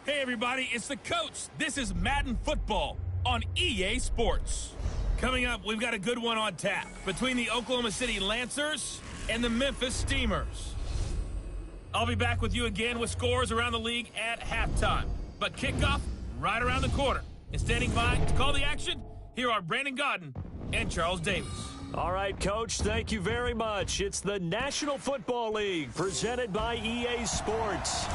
Hey everybody, it's the coach. This is Madden Football on EA Sports. Coming up, we've got a good one on tap between the Oklahoma City Lancers and the Memphis Steamers. I'll be back with you again with scores around the league at halftime. But kickoff right around the corner. And standing by to call the action, here are Brandon Godden and Charles Davis. All right, Coach, thank you very much. It's the National Football League presented by EA Sports.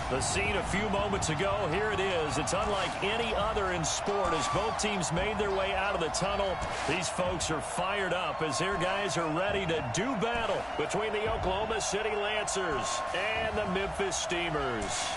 The scene a few moments ago, here it is. It's unlike any other in sport as both teams made their way out of the tunnel. These folks are fired up as their guys are ready to do battle between the Oklahoma City Lancers and the Memphis Steamers.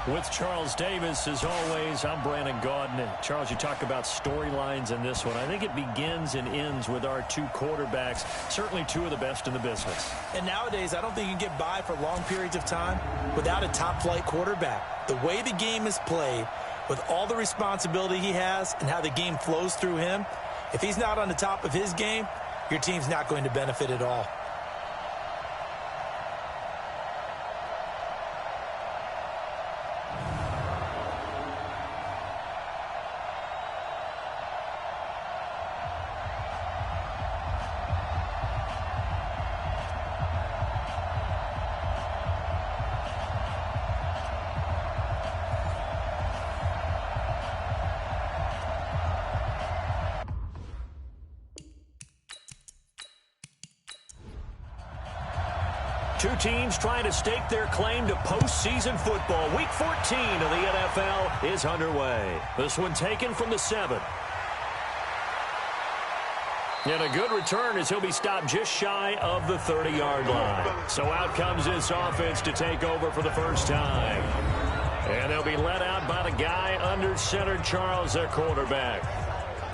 With Charles Davis, as always, I'm Brandon Godden. And Charles, you talk about storylines in this one. I think it begins and ends with our two quarterbacks, certainly two of the best in the business. And nowadays, I don't think you can get by for long periods of time without a top-flight quarterback. The way the game is played, with all the responsibility he has and how the game flows through him, if he's not on the top of his game, your team's not going to benefit at all. Two teams trying to stake their claim to postseason football. Week 14 of the NFL is underway. This one taken from the 7. And a good return as he'll be stopped just shy of the 30-yard line. So out comes this offense to take over for the first time. And they'll be led out by the guy under center, Charles, their quarterback.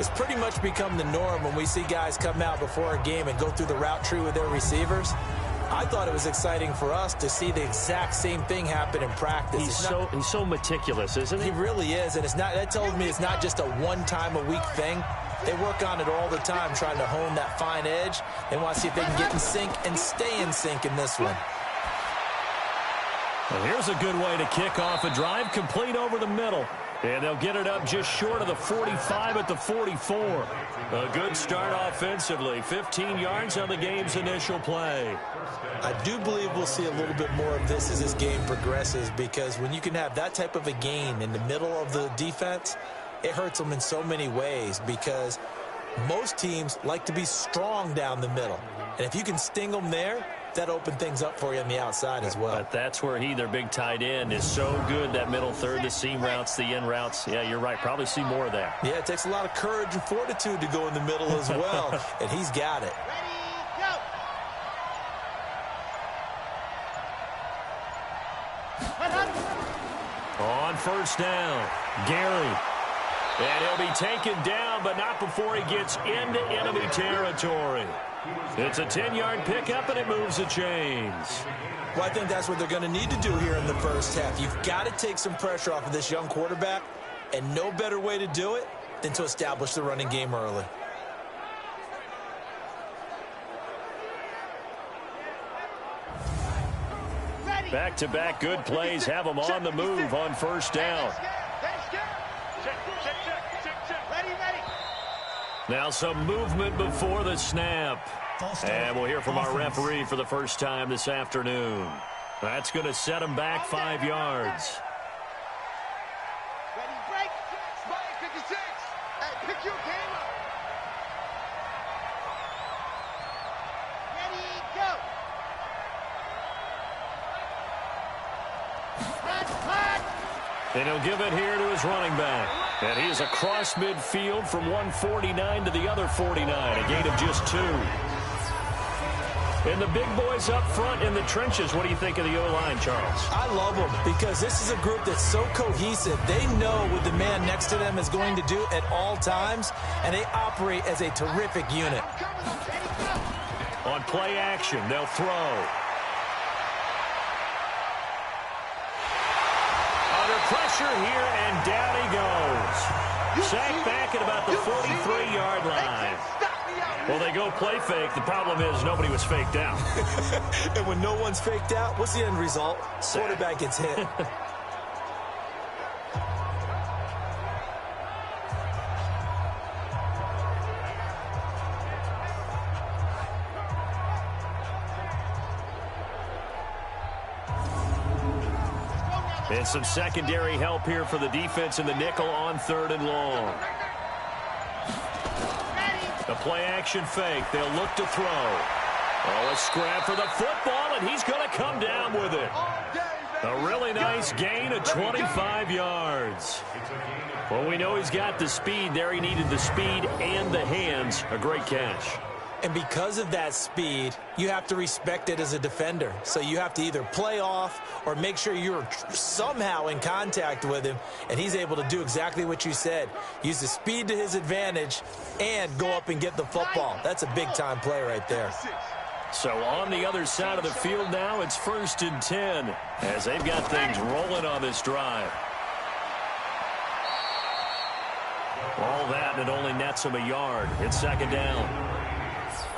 It's pretty much become the norm when we see guys come out before a game and go through the route tree with their receivers. I thought it was exciting for us to see the exact same thing happen in practice. He's so meticulous, isn't he? He really is, and that tells me it's not just a one-time-a-week thing. They work on it all the time, trying to hone that fine edge. They want to see if they can get in sync and stay in sync in this one. Well, here's a good way to kick off a drive, complete over the middle. And they'll get it up just short of the 45 at the 44. A good start offensively. 15 yards on the game's initial play. I do believe we'll see a little bit more of this as this game progresses, because when you can have that type of a gain in the middle of the defense, it hurts them in so many ways, because most teams like to be strong down the middle. And if you can sting them there, that opened things up for you on the outside as well. But that's where their big tight end, is so good, that middle third, the seam routes, the in routes. Yeah, you're right. Probably see more of that. Yeah, it takes a lot of courage and fortitude to go in the middle as well, and he's got it. On first down, Gary. And he'll be taken down, but not before he gets into enemy territory. It's a 10-yard pickup, and it moves the chains. Well, I think that's what they're going to need to do here in the first half. You've got to take some pressure off of this young quarterback, and no better way to do it than to establish the running game early. Back-to-back good plays have them on the move on first down. Now some movement before the snap. And we'll hear from our referee for the first time this afternoon. That's going to set him back 5 yards. Ready, break. Spike 56. Hey, pick your game up. Ready, go. And he'll give it here to his running back. And he is across midfield from 149 to the other 49, a gain of just 2. And the big boys up front in the trenches, what do you think of the O-line, Charles? I love them, because this is a group that's so cohesive. They know what the man next to them is going to do at all times, and they operate as a terrific unit. On play action, they'll throw. Pressure here, and down he goes. Sacked back at about the 43-yard line. Well, they go play fake. The problem is nobody was faked out. And when no one's faked out, what's the end result? Quarterback gets hit. And some secondary help here for the defense in the nickel on 3rd and long. The play-action fake. They'll look to throw. Oh, a scrap for the football, and he's going to come down with it. A really nice gain of 25 yards. Well, we know he's got the speed there. He needed the speed and the hands. A great catch. And because of that speed, you have to respect it as a defender. So you have to either play off or make sure you're somehow in contact with him, and he's able to do exactly what you said. Use the speed to his advantage and go up and get the football. That's a big-time play right there. So on the other side of the field now, it's 1st and 10 as they've got things rolling on this drive. All that, and it only nets them a yard. It's 2nd down.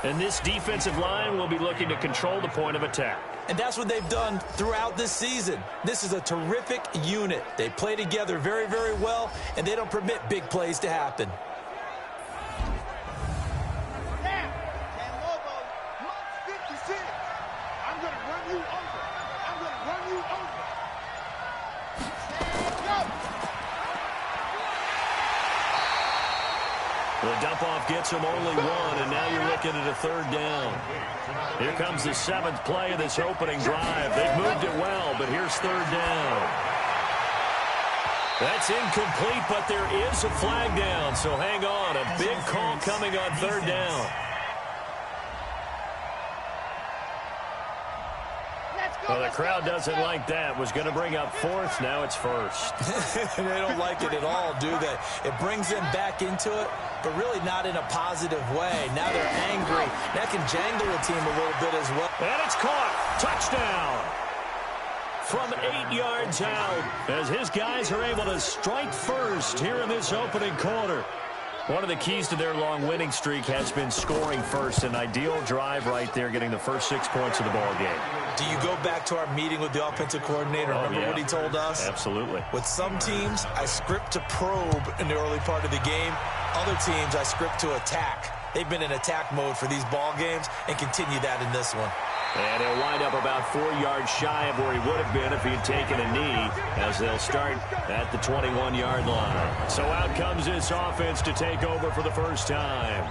And this defensive line will be looking to control the point of attack. And that's what they've done throughout this season. This is a terrific unit. They play together very, very well, and they don't permit big plays to happen. Now, Lobo, Mark 56. I'm going to run you over. I'm going to run you over. Stand up. The dump-off gets him only one, and now you're looking at a 3rd down. Here comes the 7th play of this opening drive. They've moved it well, but here's 3rd down. That's incomplete, but there is a flag down, so hang on. A big call coming on 3rd down. Well, the crowd doesn't like that. Was going to bring up 4th. Now it's 1st. They don't like it at all, do they? It brings them back into it, but really not in a positive way. Now they're angry. That can jangle a team a little bit as well. And it's caught. Touchdown. From 8 yards out, as his guys are able to strike first here in this opening quarter. One of the keys to their long winning streak has been scoring first. An ideal drive right there, getting the first 6 points of the ball game. Do you go back to our meeting with the offensive coordinator? Remember what he told us? Absolutely. With some teams, I script to probe in the early part of the game. Other teams, I script to attack. They've been in attack mode for these ball games and continue that in this one. And he'll wind up about 4 yards shy of where he would have been if he'd taken a knee, as they'll start at the 21-yard line. So out comes this offense to take over for the first time.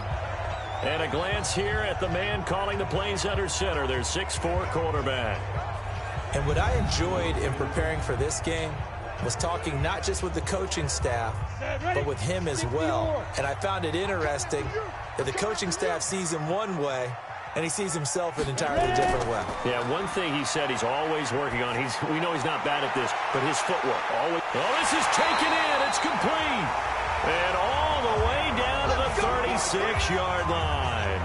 And a glance here at the man calling the plays under center, their 6'4" quarterback. And what I enjoyed in preparing for this game was talking not just with the coaching staff, but with him as well. And I found it interesting that the coaching staff sees him one way, and he sees himself an entirely different way. Yeah, one thing he said he's always working on. We know he's not bad at this, but his footwork always. Oh, this is taken in. It's complete. And all the way down to the 36-yard line.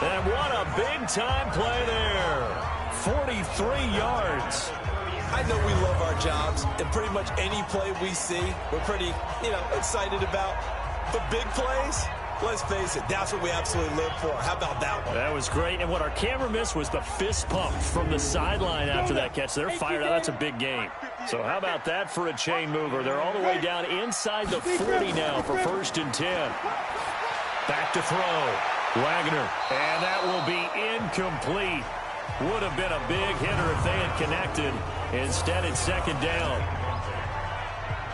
And what a big-time play there. 43 yards. I know we love our jobs, and pretty much any play we see, we're pretty, excited about. But big plays, let's face it, that's what we absolutely live for. How about that one? That was great. And what our camera missed was the fist pump from the sideline after that catch. They're fired out. That's a big game. So how about that for a chain mover? They're all the way down inside the 40 now for 1st and 10. Back to throw. Wagner. And that will be incomplete. Would have been a big hitter if they had connected. Instead, it's 2nd down.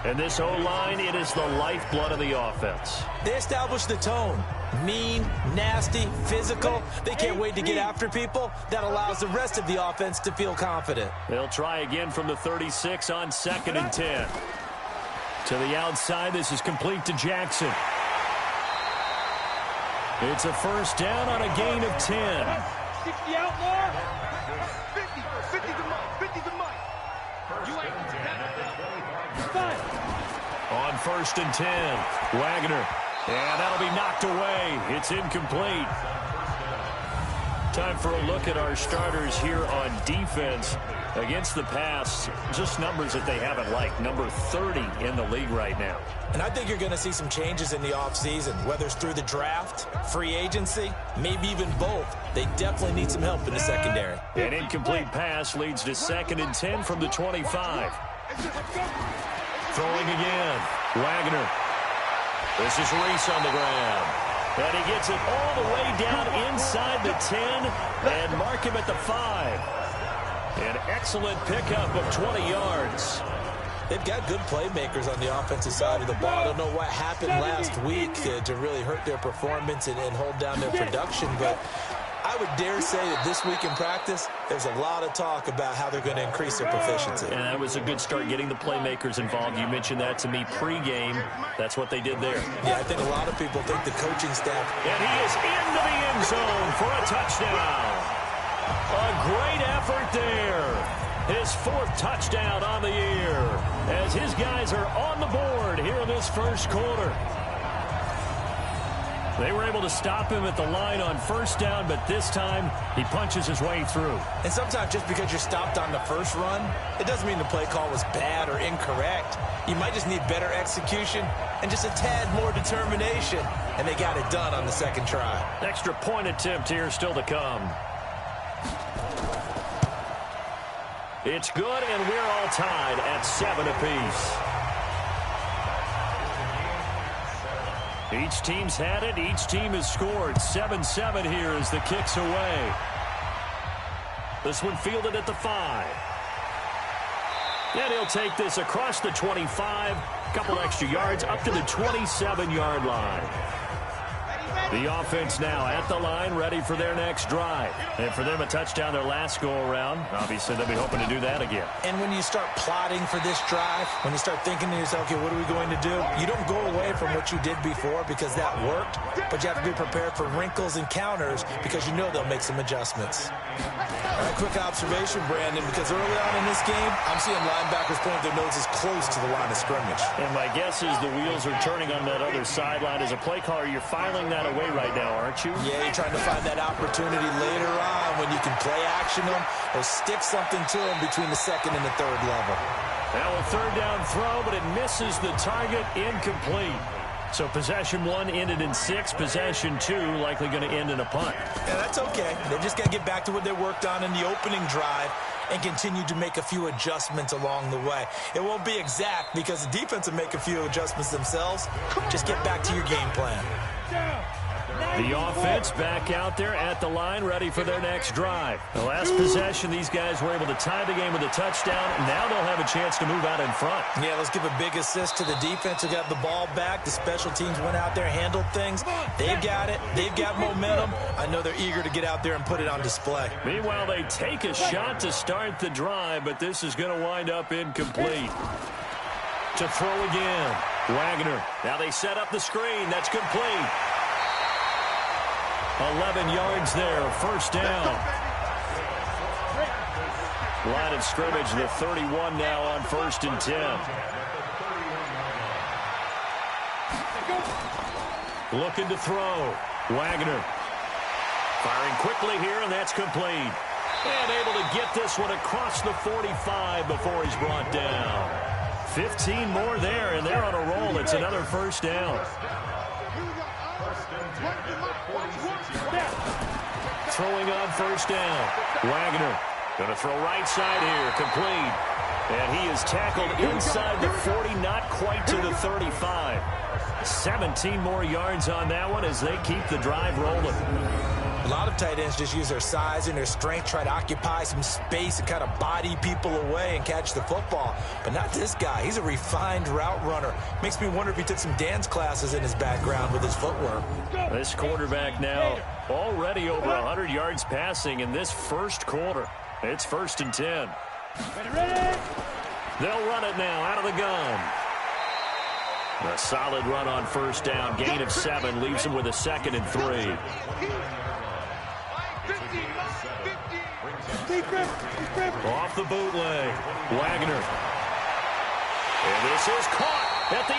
And this O-line, it is the lifeblood of the offense. They established the tone. Mean, nasty, physical. They can't wait to get after people. That allows the rest of the offense to feel confident. They'll try again from the 36 on 2nd and 10. To the outside, this is complete to Jackson. It's a 1st down on a gain of 10. 60 out more. 50. 50 to Mike. 50 to Mike. You ain't on 1st and 10, Wagner. And that'll be knocked away. It's incomplete. Time for a look at our starters here on defense. Against the pass, just numbers that they haven't liked. Number 30 in the league right now. And I think you're going to see some changes in the offseason, whether it's through the draft, free agency, maybe even both. They definitely need some help in the secondary. An incomplete pass leads to 2nd and 10 from the 25. Throwing again. Wagner. This is Reese on the ground. And he gets it all the way down inside the 10 and mark him at the 5. An excellent pickup of 20 yards. They've got good playmakers on the offensive side of the ball. I don't know what happened last week to really hurt their performance and hold down their production, but I would dare say that this week in practice, there's a lot of talk about how they're going to increase their proficiency. And that was a good start, getting the playmakers involved. You mentioned that to me pregame. That's what they did there. Yeah, I think a lot of people think the coaching staff. And he is into the end zone for a touchdown. A great effort there. His 4th touchdown on the year as his guys are on the board here in this first quarter. They were able to stop him at the line on 1st down, but this time he punches his way through. And sometimes just because you're stopped on the first run, it doesn't mean the play call was bad or incorrect. You might just need better execution and just a tad more determination. And they got it done on the 2nd try. Extra point attempt here still to come. It's good, and we're all tied at 7 apiece. Each team's had it. Each team has scored. 7-7 here as the kick's away. This one fielded at the 5. And he'll take this across the 25. Couple extra yards up to the 27-yard line. The offense now at the line, ready for their next drive. And for them, a touchdown their last go-around. Obviously, they'll be hoping to do that again. And when you start plotting for this drive, when you start thinking to yourself, okay, what are we going to do? You don't go away from what you did before because that worked, but you have to be prepared for wrinkles and counters because you know they'll make some adjustments. All right, quick observation, Brandon, because early on in this game, I'm seeing linebackers point their noses close to the line of scrimmage. And my guess is the wheels are turning on that other sideline. As a play caller, you're filing that away right now, aren't you? Yeah, you're trying to find that opportunity later on when you can play action them or stick something to them between the 2nd and the 3rd level. Now a 3rd down throw, but it misses the target, incomplete. So possession 1 ended in 6. Possession 2 likely going to end in a punt. Yeah, that's okay. They just got to get back to what they worked on in the opening drive and continue to make a few adjustments along the way. It won't be exact because the defense will make a few adjustments themselves. Just get back to your game plan. The offense back out there at the line, ready for their next drive. The last possession, these guys were able to tie the game with a touchdown. Now they'll have a chance to move out in front. Yeah, let's give a big assist to the defense who got the ball back. The special teams went out there, handled things. They've got it. They've got momentum. I know they're eager to get out there and put it on display. Meanwhile, they take a shot to start the drive, but this is going to wind up incomplete. To throw again, Wagner. Now they set up the screen. That's complete. 11 yards there, 1st down. Line of scrimmage, the 31 now on 1st and 10. Looking to throw. Wagner. Firing quickly here, and that's complete. And able to get this one across the 45 before he's brought down. 15 more there, and they're on a roll. It's another 1st down. Throwing on 1st down. Wagner going to throw right side here, complete. And he is tackled inside the 40, not quite to the 35. 17 more yards on that one as they keep the drive rolling. A lot of tight ends just use their size and their strength, try to occupy some space and kind of body people away and catch the football. But not this guy. He's a refined route runner. Makes me wonder if he took some dance classes in his background with his footwork. This quarterback now already over 100 yards passing in this first quarter. It's 1st and 10. They'll run it now out of the gun. A solid run on 1st down. Gain of 7 leaves him with a 2nd and 3. Off the bootleg. Wagner. And this is caught at the 8.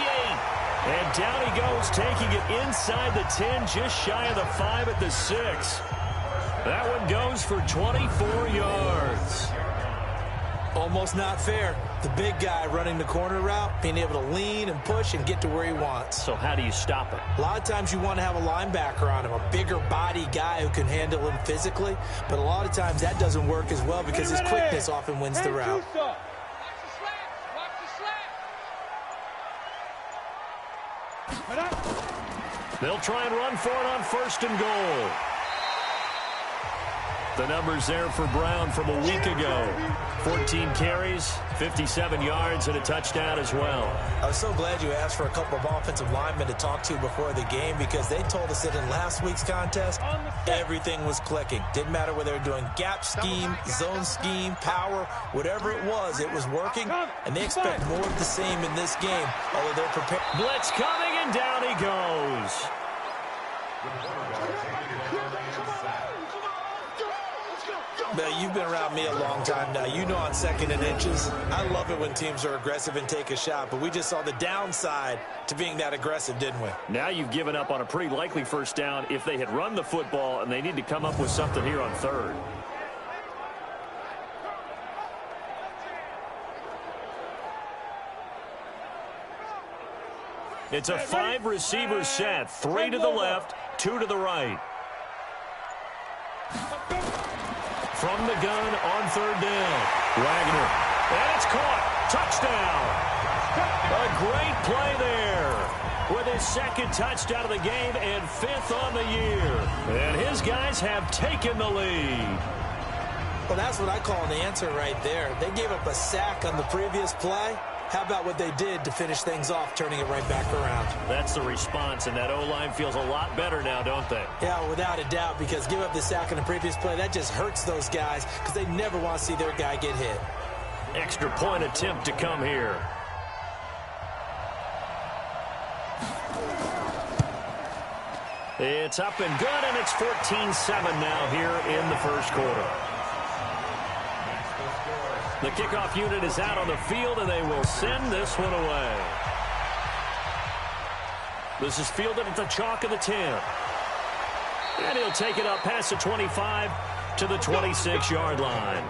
And down he goes, taking it inside the 10, just shy of the 5 at the 6. That one goes for 24 yards. Almost not fair. The big guy running the corner route, being able to lean and push and get to where he wants. So how do you stop it? A lot of times you want to have a linebacker on him, a bigger body guy who can handle him physically. But a lot of times that doesn't work as well because his quickness often wins the route. They'll try and run for it on 1st and goal. The numbers there for Brown from a week ago. 14 carries, 57 yards, and a touchdown as well. I was so glad you asked for a couple of offensive linemen to talk to before the game because they told us that in last week's contest, everything was clicking. Didn't matter whether they were doing gap scheme, zone scheme, power, whatever it was working, and they expect more of the same in this game, although they're prepared. Blitz coming, and down he goes. Now, you've been around me a long time now. You know on 2nd and inches, I love it when teams are aggressive and take a shot, but we just saw the downside to being that aggressive, didn't we? Now you've given up on a pretty likely 1st down if they had run the football, and they need to come up with something here on 3rd. It's a 5-receiver set, 3 to the left, 2 to the right. From the gun on 3rd down. Wagner. And it's caught. Touchdown. A great play there. With his 2nd touchdown of the game and 5th on the year. And his guys have taken the lead. Well, that's what I call an answer right there. They gave up a sack on the previous play. How about what they did to finish things off, turning it right back around? That's the response, and that O-line feels a lot better now, don't they? Yeah, without a doubt, because give up the sack on the previous play, that just hurts those guys because they never want to see their guy get hit. Extra point attempt to come here. It's up and good, and it's 14-7 now here in the 1st quarter. The kickoff unit is out on the field, and they will send this one away. This is fielded at the chalk of the 10. And he'll take it up past the 25 to the 26-yard line.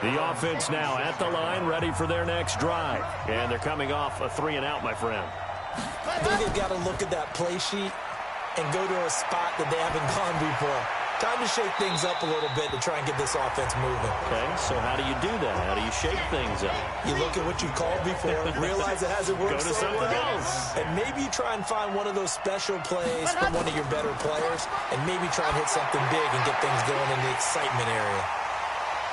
The offense now at the line, ready for their next drive. And they're coming off a 3-and-out, my friend. I think they've got to look at that play sheet and go to a spot that they haven't gone before. Time to shake things up a little bit to try and get this offense moving. Okay, so how do you do that? How do you shake things up? You look at what you called before, realize it hasn't worked Go to something else. and maybe you try and find one of those special plays from one of your better players, and maybe try and hit something big and get things going in the excitement area.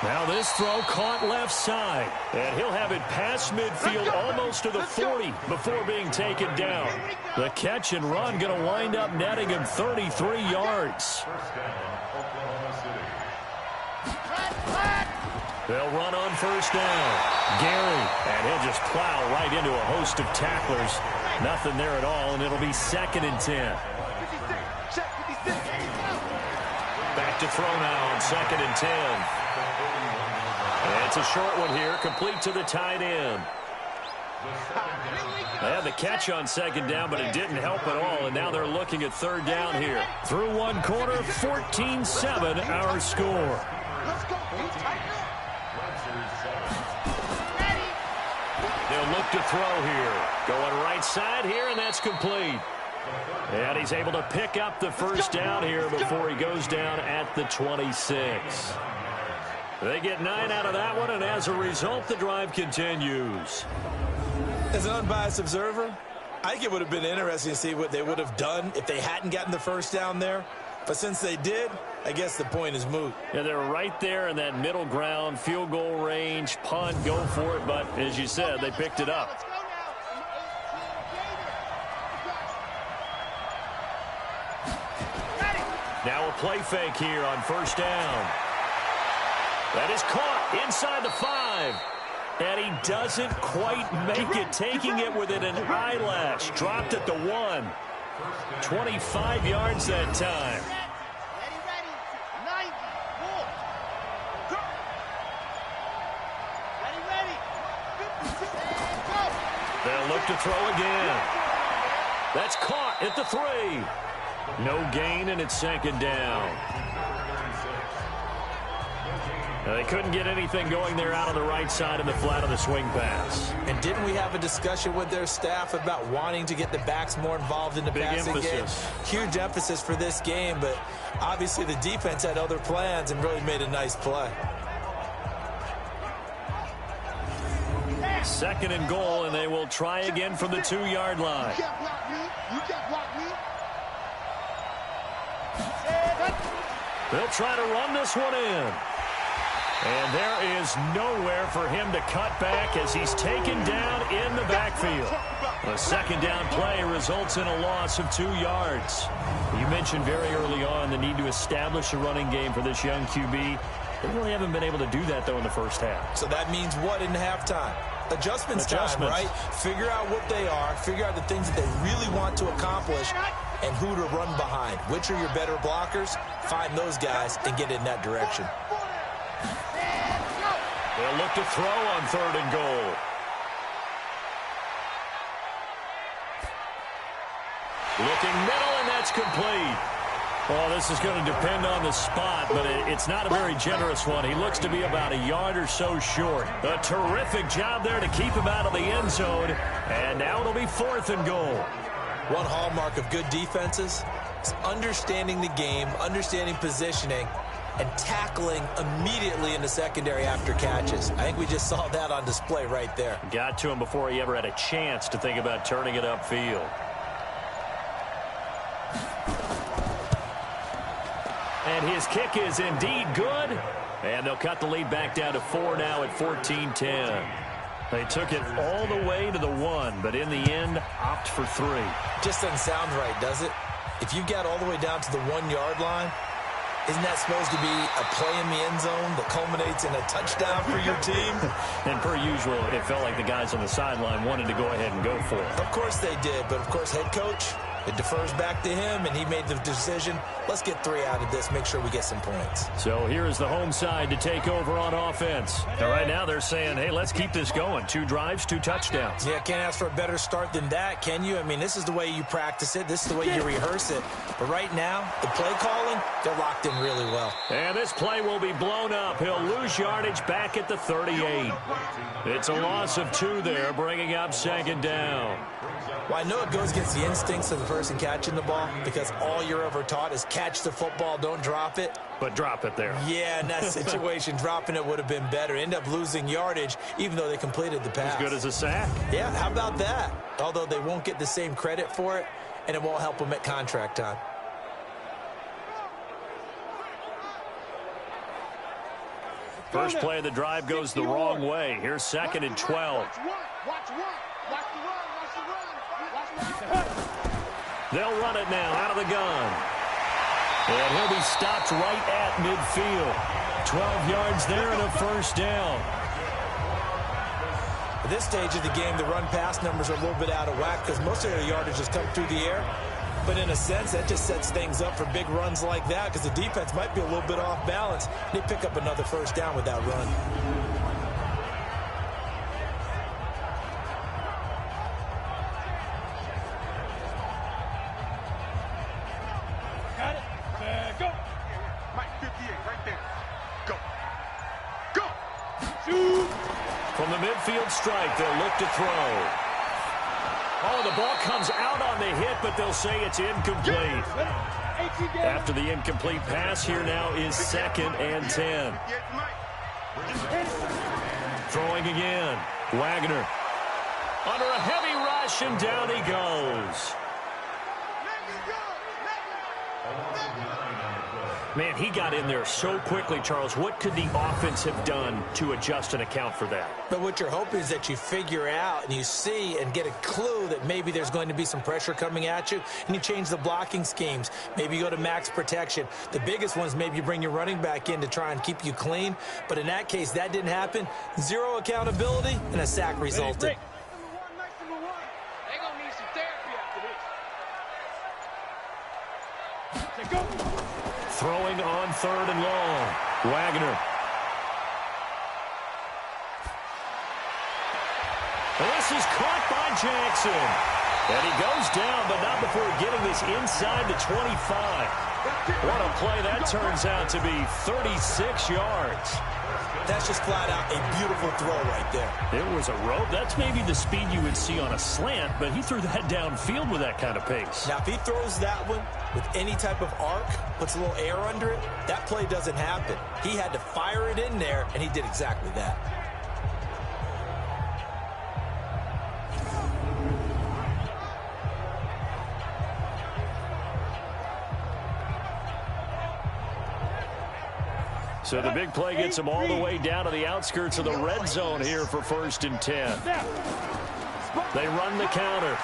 Now this throw caught left side, and he'll have it past midfield almost to the 40 before being taken down. The catch and run going to wind up netting him 33 yards. They'll run on 1st down. Gary, and he'll just plow right into a host of tacklers. Nothing there at all, and it'll be 2nd and 10. Back to throw now on 2nd and 10. And it's a short one here, complete to the tight end. They had the catch on 2nd down, but it didn't help at all, and now they're looking at 3rd down here. Through one quarter, 14-7 our score. They'll look to throw here. Going right side here, and that's complete. And he's able to pick up the 1st down here before he goes down at the 26. They get 9 out of that one, and as a result, the drive continues. As an unbiased observer, I think it would have been interesting to see what they would have done if they hadn't gotten the 1st down there. But since they did, I guess the point is moot. Yeah, they're right there in that middle ground, field goal range, punt, go for it. But as you said, they picked it up. Now a play fake here on 1st down. That is caught inside the 5. And he doesn't quite make it, taking it within an eyelash. Dropped at the 1. 25 yards that time. They'll look to throw again. That's caught at the 3. No gain, and it's second down. They couldn't get anything going there out on the right side in the flat of the swing pass. And didn't we have a discussion with their staff about wanting to get the backs more involved in the passing game? Huge emphasis for this game, but obviously the defense had other plans and really made a nice play. Second and goal, and they will try again from the 2-yard line. You can't block me. You can't block me. They'll try to run this one in. And there is nowhere for him to cut back as he's taken down in the backfield. A second down play results in a loss of 2 yards. You mentioned very early on the need to establish a running game for this young QB. They really haven't been able to do that, though, in the first half. So that means what in halftime? Adjustments time, right? Figure out what they are. Figure out the things that they really want to accomplish and who to run behind. Which are your better blockers? Find those guys and get in that direction. They'll look to throw on 3rd and goal. Looking middle, and that's complete. Well, this is going to depend on the spot, but it's not a very generous one. He looks to be about a yard or so short. A terrific job there to keep him out of the end zone. And now it'll be 4th and goal. One hallmark of good defenses is understanding the game, understanding positioning, and tackling immediately in the secondary after catches. I think we just saw that on display right there. Got to him before he ever had a chance to think about turning it upfield. And his kick is indeed good. And they'll cut the lead back down to 4 now at 14-10. They took it all the way to the 1, but in the end, opt for 3. Just doesn't sound right, does it? If you got all the way down to the 1-yard line, isn't that supposed to be a play in the end zone that culminates in a touchdown for your team? And per usual, it felt like the guys on the sideline wanted to go ahead and go for it. Of course they did, but of course head coach, it defers back to him, and he made the decision, let's get 3 out of this, make sure we get some points. So here is the home side to take over on offense. And right now they're saying, hey, let's keep this going. 2 drives, 2 touchdowns. Yeah, can't ask for a better start than that, can you? I mean, this is the way you practice it. This is the way you rehearse it. But right now, the play calling, they're locked in really well. And this play will be blown up. He'll lose yardage back at the 38. It's a loss of 2 there, bringing up 2nd down. Well, I know it goes against the instincts of the person catching the ball because all you're ever taught is catch the football, don't drop it. But drop it there. Yeah, in that situation, dropping it would have been better. End up losing yardage, even though they completed the pass. As good as a sack. Yeah, how about that? Although they won't get the same credit for it, and it won't help them at contract time. First play of the drive goes the wrong way. Here's 2nd and 12. Watch the run. Watch the run. They'll run it now out of the gun. And he'll be stopped right at midfield. 12 yards there and a 1st down. At this stage of the game, the run-pass numbers are a little bit out of whack because most of their yardage has come through the air. But in a sense, that just sets things up for big runs like that because the defense might be a little bit off balance. They pick up another 1st down with that run. From the midfield strike, they'll look to throw. Oh, the ball comes out on the hit, but they'll say it's incomplete. After the incomplete pass, here now is 2nd and 10. Throwing again. Wagner. Under a heavy rush, and down he goes. Man, he got in there so quickly, Charles. What could the offense have done to adjust and account for that? But what you're hoping is that you figure out and you see and get a clue that maybe there's going to be some pressure coming at you, and you change the blocking schemes. Maybe you go to max protection. The biggest one is maybe you bring your running back in to try and keep you clean. But in that case, that didn't happen. 0 accountability, and a sack resulted. They're going to need some therapy after this. Go. Throwing on 3rd and long. Wagner. This is caught by Jackson. And he goes down, but not before getting this inside the 25. What a play that turns out to be, 36 yards. That's just flat out a beautiful throw right there. It was a rope. That's maybe the speed you would see on a slant, but he threw that downfield with that kind of pace. Now, if he throws that one with any type of arc, puts a little air under it, that play doesn't happen. He had to fire it in there, and he did exactly that. So the big play gets him all the way down to the outskirts of the red zone here for 1st and 10. They run the counter.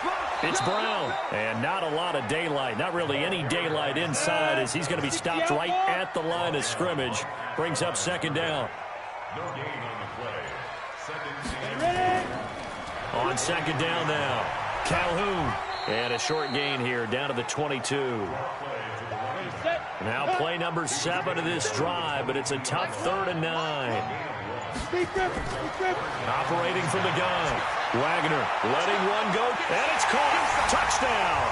It's Brown. And not a lot of daylight. Not really any daylight inside as he's going to be stopped right at the line of scrimmage. Brings up 2nd down. No gain on the play. On 2nd down now. Calhoun. And a short gain here down to the 22. Now play number 7 of this drive, but it's a tough 3rd and 9. Operating from the gun. Wagner letting one go, and it's caught. Touchdown.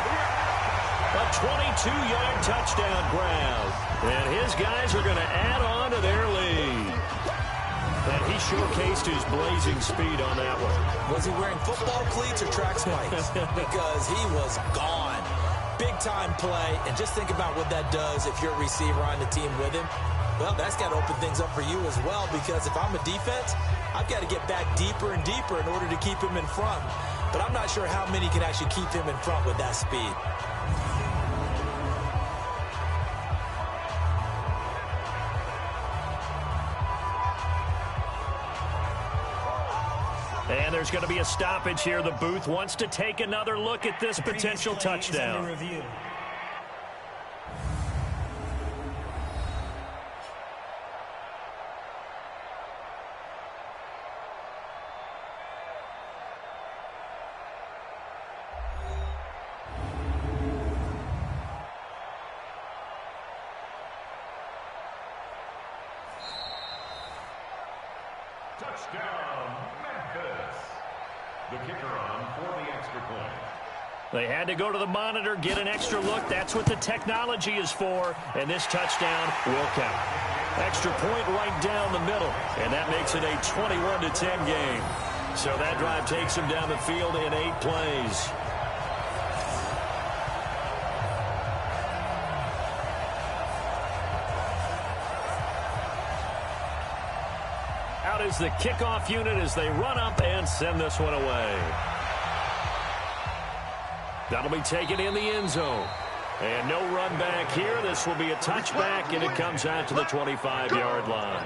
A 22-yard touchdown grab. And his guys are going to add on to their lead. And he showcased his blazing speed on that one. Was he wearing football cleats or track spikes? Because he was gone. Big-time play, and just think about what that does if you're a receiver on the team with him. Well, that's got to open things up for you as well, because if I'm a defense, I've got to get back deeper and deeper in order to keep him in front. But I'm not sure how many can actually keep him in front with that speed. And there's going to be a stoppage here. The booth wants to take another look at this potential touchdown. Touchdown, Memphis. The kicker on for the extra point. They had to go to the monitor, get an extra look. That's what the technology is for, and this touchdown will count. Extra point right down the middle, and that makes it a 21-10 game. So that drive takes them down the field in 8 plays. Out is the kickoff unit as they run up and send this one away. That'll be taken in the end zone. And no run back here. This will be a touchback, and it comes out to the 25-yard line.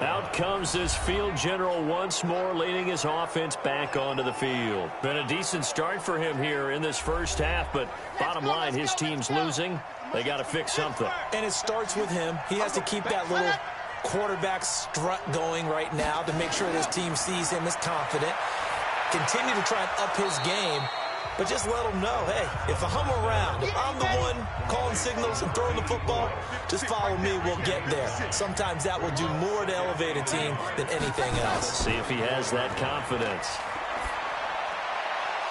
Out comes this field general once more, leading his offense back onto the field. Been a decent start for him here in this first half, but bottom line, his team's losing. They got to fix something. And it starts with him. He has to keep that little quarterback strut going right now to make sure this team sees him as confident. Continue to try and up his game, but just let him know, hey, if I'm around, if I'm the one calling signals and throwing the football, just follow me, we'll get there. Sometimes that will do more to elevate a team than anything else. See if he has that confidence.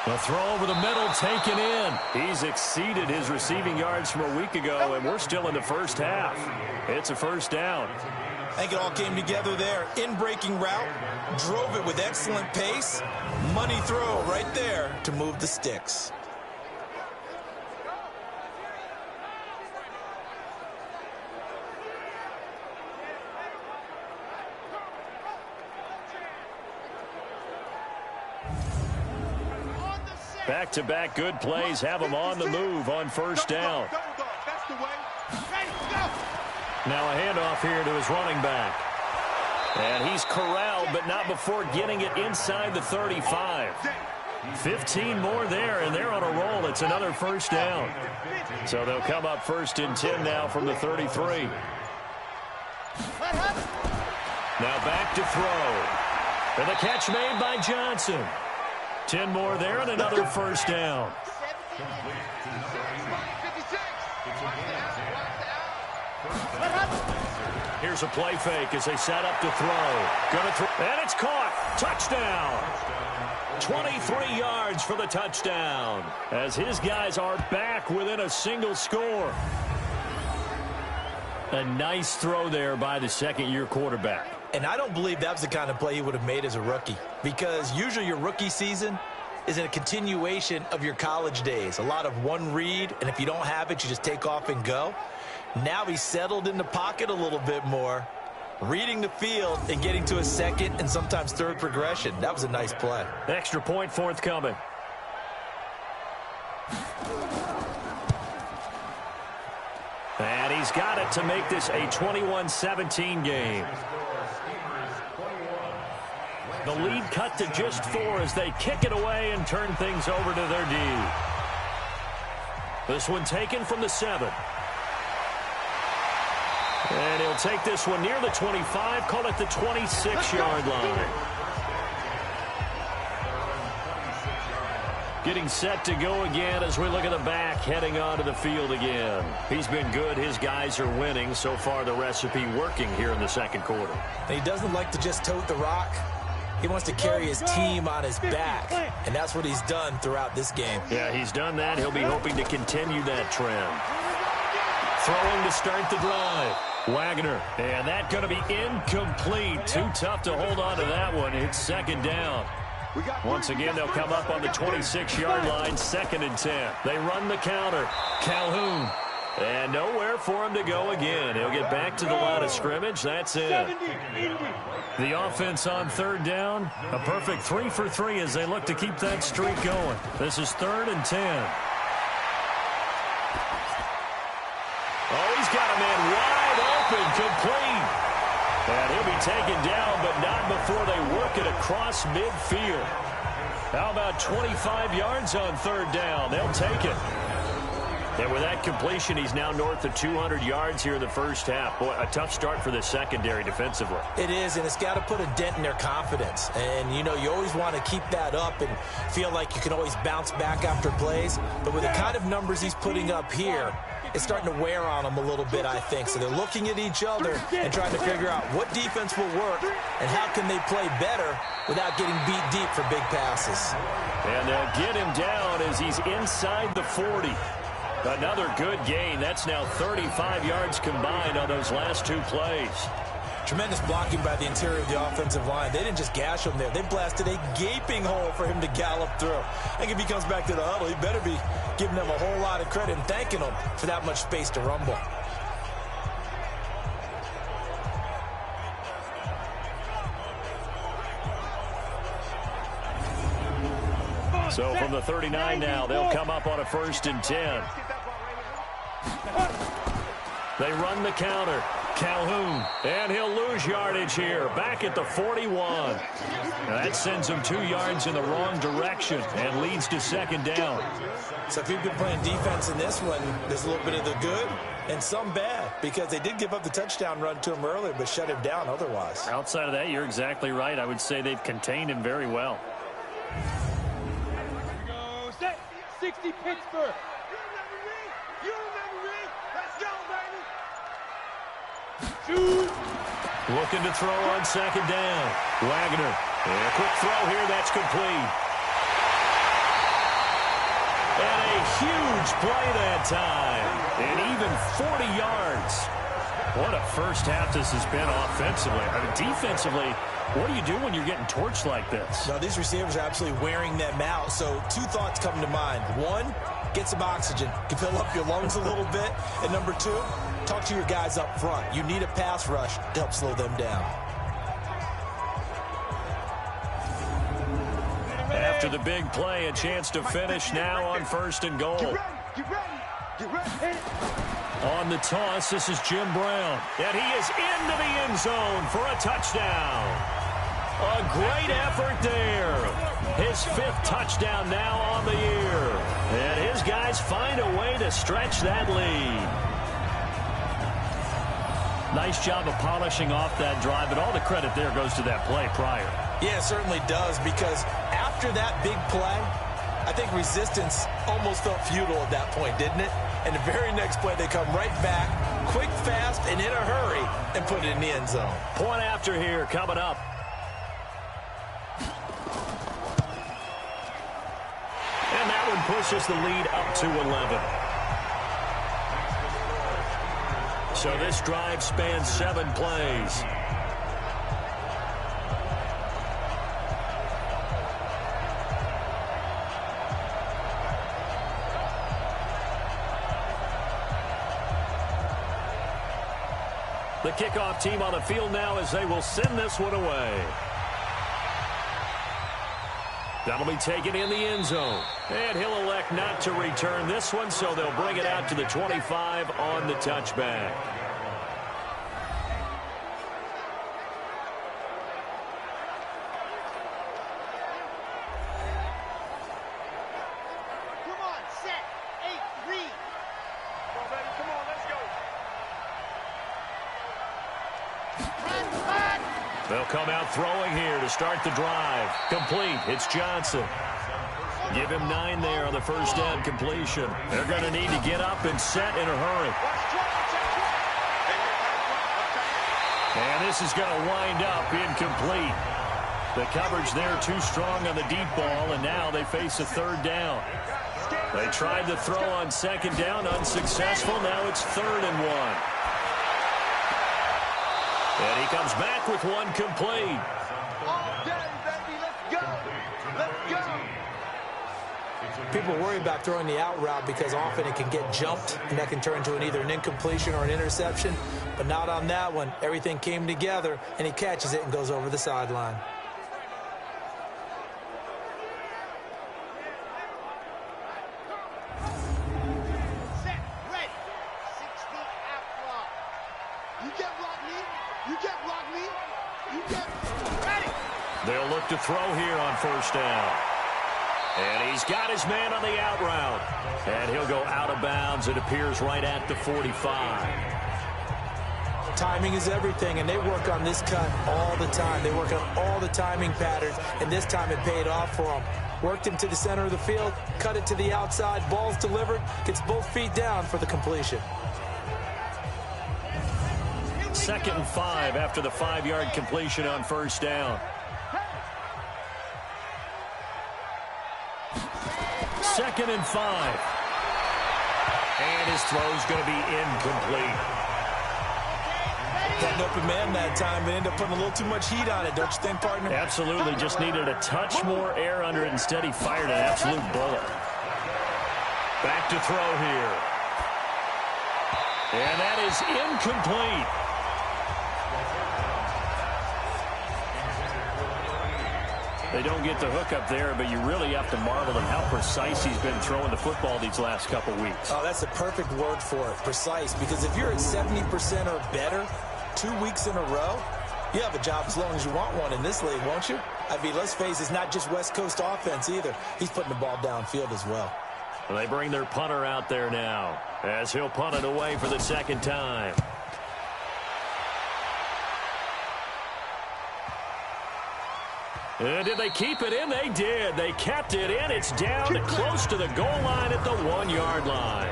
A throw over the middle, taken in. He's exceeded his receiving yards from a week ago, and we're still in the first half. It's a first down. I think it all came together there. In-breaking route, drove it with excellent pace. Money throw right there to move the sticks. Back-to-back good plays have him on the move on first down. Now a handoff here to his running back. And he's corralled, but not before getting it inside the 35. 15 more there, and they're on a roll. It's another first down. So they'll come up 1st and 10 now from the 33. Now back to throw. And the catch made by Johnson. 10 more there and another first down. Here's a play fake as they set up to throw. And it's caught. Touchdown. 23 yards for the touchdown, as his guys are back within a single score. A nice throw there by the second-year quarterback. And I don't believe that was the kind of play he would have made as a rookie, because usually your rookie season is in a continuation of your college days. A lot of one read, and if you don't have it, you just take off and go. Now he's settled in the pocket a little bit more, reading the field and getting to a second and sometimes third progression. That was a nice play. Extra point forthcoming. And he's got it to make this a 21-17 game. The lead cut to just 4 as they kick it away and turn things over to their D. This one taken from the 7. And he'll take this one near the 25, call it the 26-yard line. Getting set to go again as we look at the back, heading onto the field again. He's been good. His guys are winning. So far, the recipe working here in the second quarter. He doesn't like to just tote the rock. He wants to carry his team on his back, and that's what he's done throughout this game. Yeah, he's done that. He'll be hoping to continue that trend. Throwing to start the drive. Wagner, and that going to be incomplete. Too tough to hold on to that one. It's second down. Once again, they'll come up on the 26-yard line, 2nd and 10. They run the counter. Calhoun, and nowhere for him to go again. He'll get back to the line of scrimmage. That's it. The offense on 3rd down, a perfect 3 for 3 as they look to keep that streak going. This is 3rd and 10. Oh, he's got a man wide open, complete. And he'll be taken down, but not before they work it across midfield. How about 25 yards on 3rd down? They'll take it. And with that completion, he's now north of 200 yards here in the first half. Boy, a tough start for the secondary defensively. It is, and it's got to put a dent in their confidence. And, you know, you always want to keep that up and feel like you can always bounce back after plays. But with the kind of numbers he's putting up here, it's starting to wear on them a little bit, I think. So they're looking at each other and trying to figure out what defense will work and how can they play better without getting beat deep for big passes. And they'll get him down as he's inside the 40. Another good gain. That's now 35 yards combined on those last 2 plays. Tremendous blocking by the interior of the offensive line. They didn't just gash him there. They blasted a gaping hole for him to gallop through. I think if he comes back to the huddle, he better be giving them a whole lot of credit and thanking them for that much space to rumble. So from the 39 now, they'll come up on a 1st and 10. They run the counter. Calhoun, and he'll lose yardage here. Back at the 41. That sends him 2 yards in the wrong direction and leads to 2nd down. So if you've been playing defense in this one, there's a little bit of the good and some bad, because they did give up the touchdown run to him earlier, but shut him down otherwise. Outside of that, you're exactly right. I would say they've contained him very well. 60 Pittsburgh. You remember me? Let's go, baby. Shoot. Looking to throw on 2nd down. Wagner. And a quick throw here. That's complete. And a huge play that time. And even 40 yards. What a first half this has been offensively. I mean, defensively, what do you do when you're getting torched like this? No, these receivers are absolutely wearing them out. So 2 thoughts come to mind. 1, get some oxygen. You can fill up your lungs a little bit. And number 2, talk to your guys up front. You need a pass rush to help slow them down. After the big play, a chance to finish now on 1st and goal. Get ready. Get ready. On the toss, this is Jim Brown. And he is into the end zone for a touchdown. A great effort there. His 5th touchdown now on the year. And his guys find a way to stretch that lead. Nice job of polishing off that drive, but all the credit there goes to that play prior. Yeah, it certainly does, because after that big play, I think resistance almost felt futile at that point, didn't it? And the very next play, they come right back, quick, fast, and in a hurry, and put it in the end zone. Point after here coming up. pushes the lead up to 11. So this drive spans 7 plays. The kickoff team on the field now as they will send this one away. That'll be taken in the end zone. And he'll elect not to return this one, so they'll bring it out to the 25 on the touchback. Come on, set, 8, read. Come on, baby, come on, let's go. They'll come out throwing here to start the drive. Complete. It's Johnson. Give him 9 there on the first down completion. They're going to need to get up and set in a hurry. And this is going to wind up incomplete. The coverage there too strong on the deep ball, and now they face a third down. They tried to throw on second down, unsuccessful. Now it's 3rd and 1. And he comes back with one complete. All day, baby, let's go. Let's go. People worry about throwing the out route because often it can get jumped, and that can turn into either an incompletion or an interception. But not on that one. Everything came together, and he catches it and goes over the sideline. Set, ready. 60 out block. You get block me. You get block me. You get ready. They'll look to throw here on first down. And he's got his man on the out route. And he'll go out of bounds. It appears right at the 45. Timing is everything, and they work on this cut all the time. They work on all the timing patterns, and this time it paid off for them. Worked him to the center of the field, cut it to the outside, ball's delivered, gets both feet down for the completion. 2nd and 5 after the 5-yard completion on first down. 2nd and 5. And his throw's going to be incomplete. Got an open man that time, but ended up putting a little too much heat on it, don't you think, partner? Absolutely. Just needed a touch more air under it. Instead, he fired an absolute bullet. Back to throw here. And that is incomplete. They don't get the hook up there, but you really have to marvel at how precise he's been throwing the football these last couple weeks. Oh, that's the perfect word for it, precise, because if you're at 70% or better 2 weeks in a row, you have a job as long as you want one in this league, won't you? I mean, let's face it, it's not just West Coast offense either. He's putting the ball downfield as well. Well, they bring their punter out there now as he'll punt it away for the 2nd time. Did they keep it in? They did. They kept it in. It's down close to the goal line at the 1-yard line.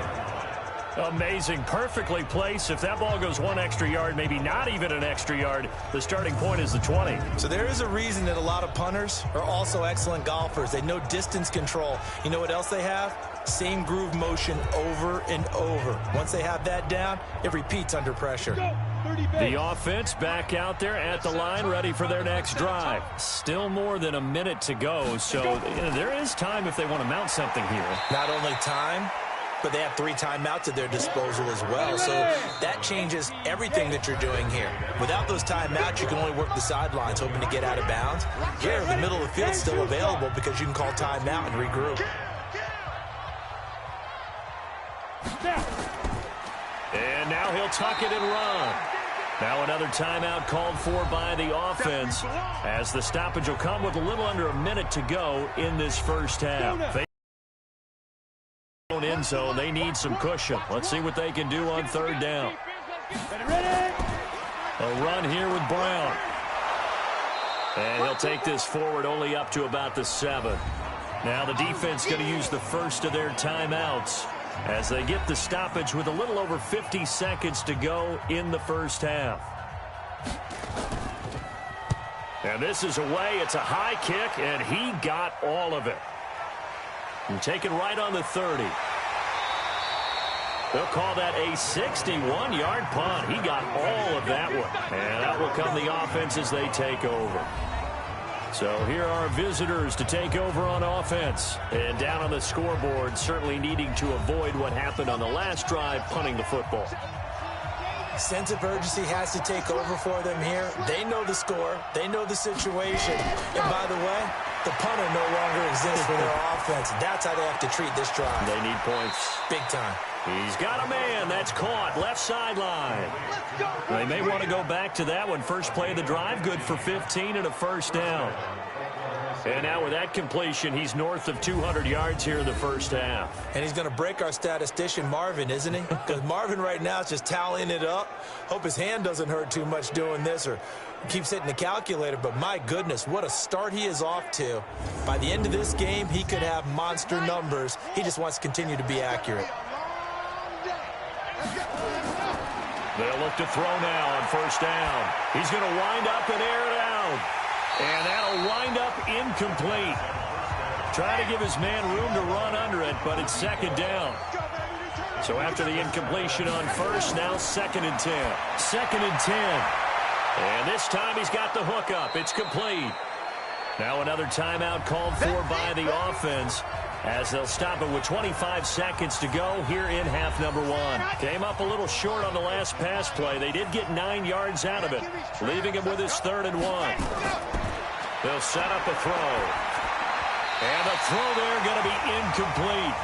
Amazing. Perfectly placed. If that ball goes 1 extra yard, maybe not even an extra yard, the starting point is the 20. So there is a reason that a lot of punters are also excellent golfers. They know distance control. You know what else they have? Same groove motion over and over. Once they have that down, it repeats under pressure. The offense back out there at the line, ready for their next drive. Still more than a minute to go, so there is time if they want to mount something here. Not only time, but they have 3 timeouts at their disposal as well. So that changes everything that you're doing here. Without those timeouts, you can only work the sidelines, hoping to get out of bounds. Here, the middle of the field's still available because you can call timeout and regroup. And now he'll tuck it and run. Now another timeout called for by the offense as the stoppage will come with a little under a minute to go in this first half. End zone, they need some cushion. Let's see what they can do on 3rd down. A run here with Brown. And he'll take this forward only up to about the 7. Now the defense going to use the first of their timeouts as they get the stoppage with a little over 50 seconds to go in the first half. And this is away. It's a high kick, and he got all of it. And taken right on the 30. They'll call that a 61-yard punt. He got all of that one. And out will come the offense as they take over. So here are visitors to take over on offense. And down on the scoreboard, certainly needing to avoid what happened on the last drive, punting the football. Sense of urgency has to take over for them here. They know the score. They know the situation. And by the way, the punter no longer exists for their offense. That's how they have to treat this drive. They need points. Big time. He's got a man. That's caught. Left sideline. They may want to go back to that one. First play of the drive, good for 15 and a first down. And now with that completion, he's north of 200 yards here in the first half. And he's going to break our statistician, Marvin, isn't he? Because Marvin right now is just tallying it up. Hope his hand doesn't hurt too much doing this or keeps hitting the calculator. But my goodness, what a start he is off to. By the end of this game, he could have monster numbers. He just wants to continue to be accurate. They'll look to throw now on first down. He's going to wind up and air it out. And that'll wind up incomplete. Trying to give his man room to run under it, but it's second down. So after the incompletion on first, now second and 10. Second and 10. And this time he's got the hook up. It's complete. Now another timeout called for by the offense, as they'll stop it with 25 seconds to go here in half number one. Came up a little short on the last pass play. They did get 9 yards out of it, leaving him with his 3rd and 1. They'll set up a throw. And the throw there going to be incomplete.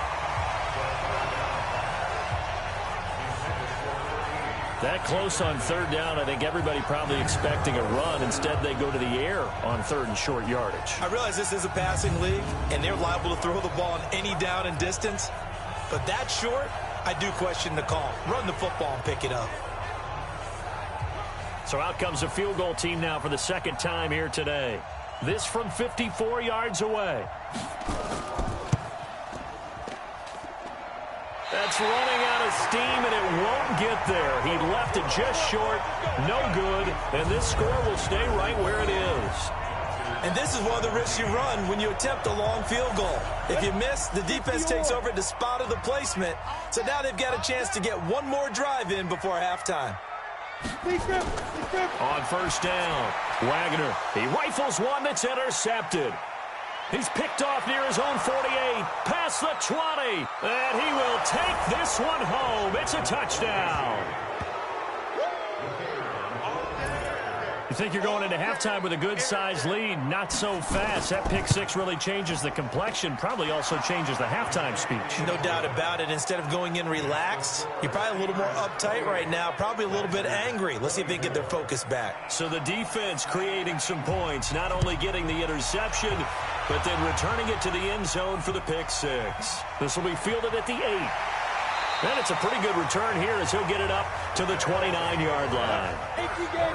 That close on 3rd down, I think everybody probably expecting a run. Instead, they go to the air on 3rd and short yardage. I realize this is a passing league, and they're liable to throw the ball on any down and distance. But that short, I do question the call. Run the football and pick it up. So out comes a field goal team now for the second time here today. This from 54 yards away. That's running out of steam, and it won't get there. He left it just short, no good, and this score will stay right where it is. And this is one of the risks you run when you attempt a long field goal. If you miss, the defense takes over at the spot of the placement. So now they've got a chance to get one more drive in before halftime. On first down, Wagner, he rifles one that's intercepted. He's picked off near his own 48, past the 20, and he will take this one home. It's a touchdown. You think you're going into halftime with a good-sized lead, not so fast. That pick six really changes the complexion, probably also changes the halftime speech. No doubt about it. Instead of going in relaxed, you're probably a little more uptight right now, probably a little bit angry. Let's see if they get their focus back. So the defense creating some points, not only getting the interception, but then returning it to the end zone for the pick six. This will be fielded at the 8. And it's a pretty good return here as he'll get it up to the 29-yard line.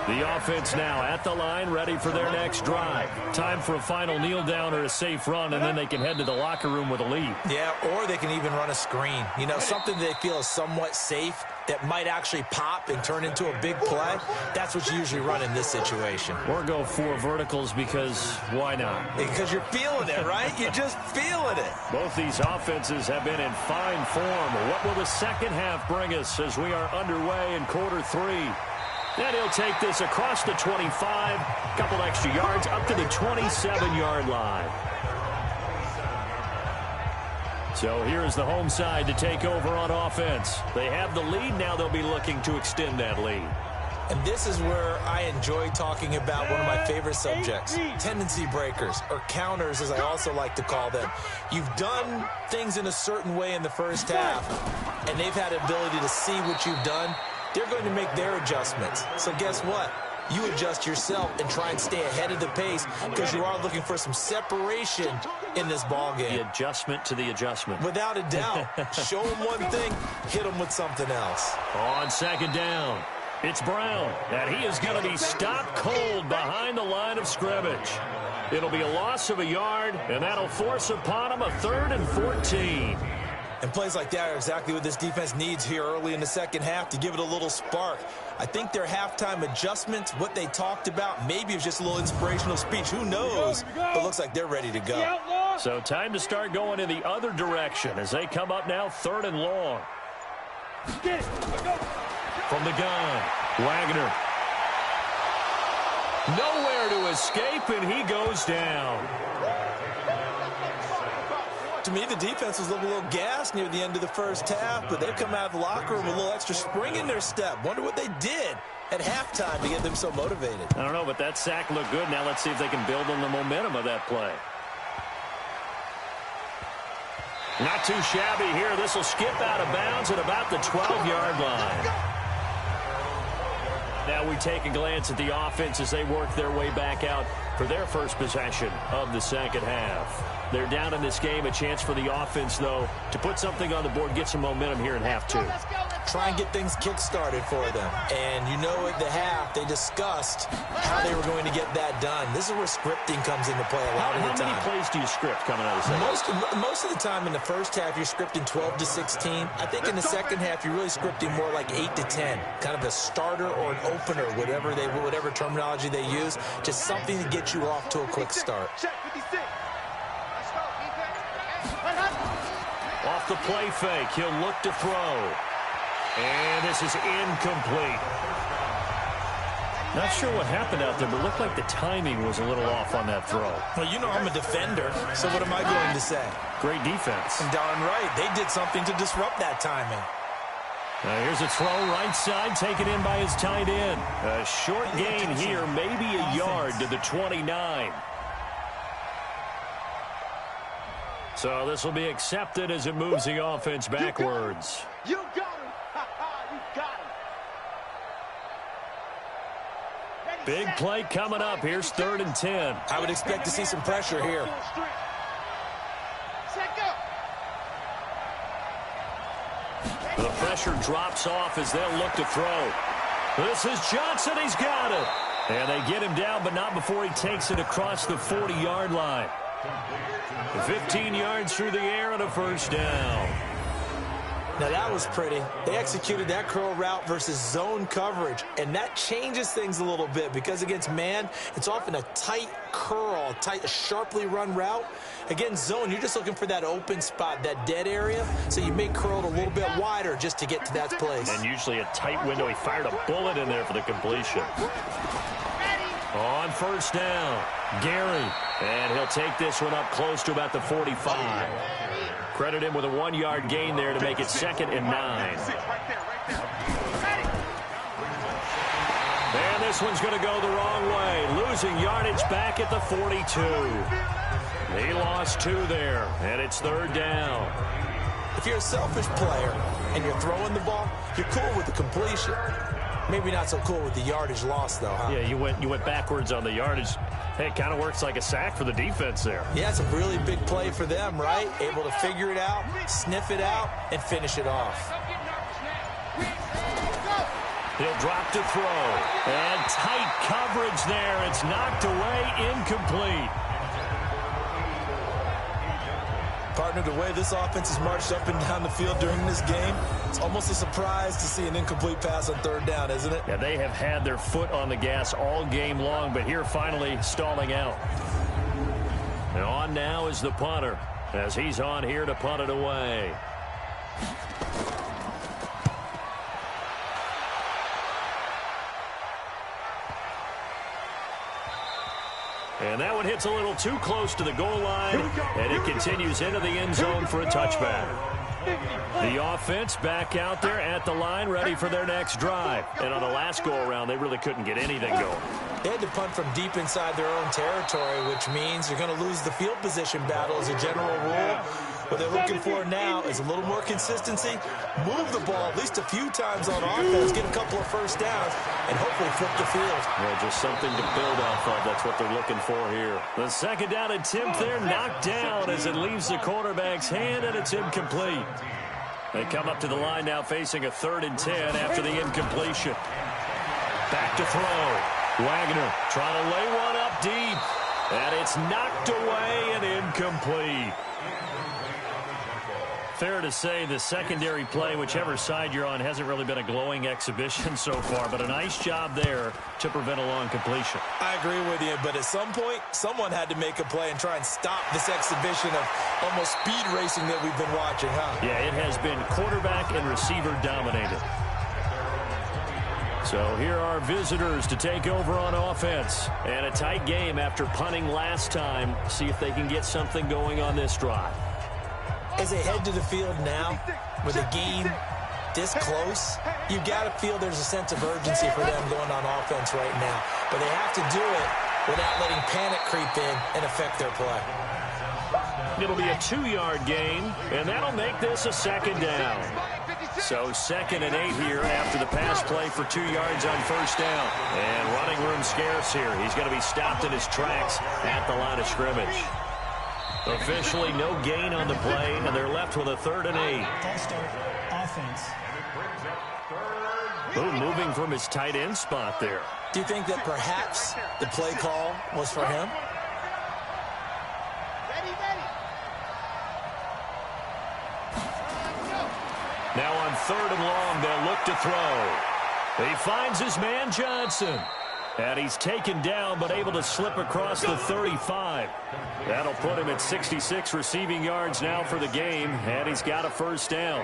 The offense now at the line, ready for their next drive. Time for a final kneel down or a safe run, and then they can head to the locker room with a lead. Yeah, or they can even run a screen. You know, something they feel is somewhat safe that might actually pop and turn into a big play. That's what you usually run in this situation. Or go 4 verticals because why not? Because you're feeling it, right? You're just feeling it. Both these offenses have been in fine form. What will the second half bring us as we are underway in quarter 3? And he'll take this across the 25, couple extra yards up to the 27-yard line. So here's the home side to take over on offense. They have the lead. Now they'll be looking to extend that lead. And this is where I enjoy talking about one of my favorite subjects, tendency breakers, or counters as I also like to call them. You've done things in a certain way in the first half, and they've had the ability to see what you've done. They're going to make their adjustments. So guess what? You adjust yourself and try and stay ahead of the pace because you are looking for some separation in this ball game. The adjustment to the adjustment. Without a doubt. Show them one thing, hit them with something else. On second down, it's Brown, and he is going to be stopped cold behind the line of scrimmage. It'll be a loss of a yard, and that'll force upon him a 3rd and 14. And plays like that are exactly what this defense needs here early in the second half to give it a little spark. I think their halftime adjustments, what they talked about, maybe it was just a little inspirational speech. Who knows? But it looks like they're ready to go. So time to start going in the other direction as they come up now 3rd and long. From the gun, Wagner. Nowhere to escape, and he goes down. To me, the defense was looking a little gassed near the end of the first half, but they've come out of the locker room with a little extra spring in their step. Wonder what they did at halftime to get them so motivated. I don't know, but that sack looked good. Now let's see if they can build on the momentum of that play. Not too shabby here. This will skip out of bounds at about the 12-yard line. Now we take a glance at the offense as they work their way back out for their first possession of the second half. They're down in this game. A chance for the offense, though, to put something on the board, get some momentum here in half 2. Try and get things kick-started for them. And you know at the half, they discussed how they were going to get that done. This is where scripting comes into play a lot of the time. How many plays do you script coming out of the second? Most of the time in the first half, you're scripting 12 to 16. I think in the second half, you're really scripting more like 8 to 10. Kind of a starter or an opener, whatever terminology they use. Just something to get you off to a quick start. Off the play fake, he'll look to throw. And this is incomplete. Not sure what happened out there, but it looked like the timing was a little off on that throw. Well, you know I'm a defender, so what am I going to say? Great defense. And darn right, they did something to disrupt that timing. Now here's a throw right side, taken in by his tight end. A short gain here, maybe a yard to the 29. So this will be accepted as it moves the offense backwards. You got him. You got him. Big play coming up. Here's 3rd and 10. I would expect to see some pressure here. Set, go. The pressure drops off as they'll look to throw. This is Johnson. He's got it. And they get him down, but not before he takes it across the 40-yard line. 15 yards through the air and a first down. Now that was pretty. They executed that curl route versus zone coverage, and that changes things a little bit because against man, it's often a tight curl, a sharply run route. Against zone, you're just looking for that open spot, that dead area, so you may curl it a little bit wider just to get to that place. And usually a tight window. He fired a bullet in there for the completion. On first down, Gary. And he'll take this one up close to about the 45. Credit him with a 1-yard gain there to make it 2nd and 9. And this one's going to go the wrong way. Losing yardage back at the 42. He lost 2 there, and it's 3rd down. If you're a selfish player and you're throwing the ball, you're cool with the completion. Maybe not so cool with the yardage loss, though, huh? Yeah, you went backwards on the yardage. Hey, it kind of works like a sack for the defense there. Yeah, it's a really big play for them, right? Able to figure it out, sniff it out, and finish it off. He'll drop to throw. And tight coverage there. It's knocked away, incomplete. Partner, the way this offense has marched up and down the field during this game, it's almost a surprise to see an incomplete pass on 3rd down, isn't it? Yeah, they have had their foot on the gas all game long, but here finally stalling out. And on now is the punter, as he's on here to punt it away. And that one hits a little too close to the goal line, and it continues into the end zone for a touchback. The offense back out there at the line, ready for their next drive. And on the last go-around, they really couldn't get anything going. They had to punt from deep inside their own territory, which means you're going to lose the field position battle as a general rule. What they're looking for now is a little more consistency, move the ball at least a few times on offense, get a couple of first downs, and hopefully flip the field. Yeah, just something to build off of. That's what they're looking for here. The 2nd down attempt there, knocked down as it leaves the quarterback's hand, and it's incomplete. They come up to the line now facing a 3rd and 10 after the incompletion. Back to throw. Wagner trying to lay one up deep, and it's knocked away and incomplete. Fair to say the secondary play, whichever side you're on, hasn't really been a glowing exhibition so far, but a nice job there to prevent a long completion. I agree with you, but at some point, someone had to make a play and try and stop this exhibition of almost speed racing that we've been watching, huh? Yeah, it has been quarterback and receiver dominated. So here are visitors to take over on offense. And a tight game after punting last time. See if they can get something going on this drive. As they head to the field now, with a game this close, you've got to feel there's a sense of urgency for them going on offense right now. But they have to do it without letting panic creep in and affect their play. It'll be a 2-yard gain, and that'll make this a second down. So 2nd and 8 here after the pass play for 2 yards on first down. And running room scarce here. He's going to be stopped in his tracks at the line of scrimmage. Officially no gain on the play, and they're left with a 3rd and 8. False start, offense. Ooh, moving from his tight end spot there. Do you think that perhaps the play call was for him? Ready, ready. Now on 3rd and long, they'll look to throw. He finds his man Johnson. And he's taken down, but able to slip across the 35. That'll put him at 66 receiving yards now for the game, and he's got a first down.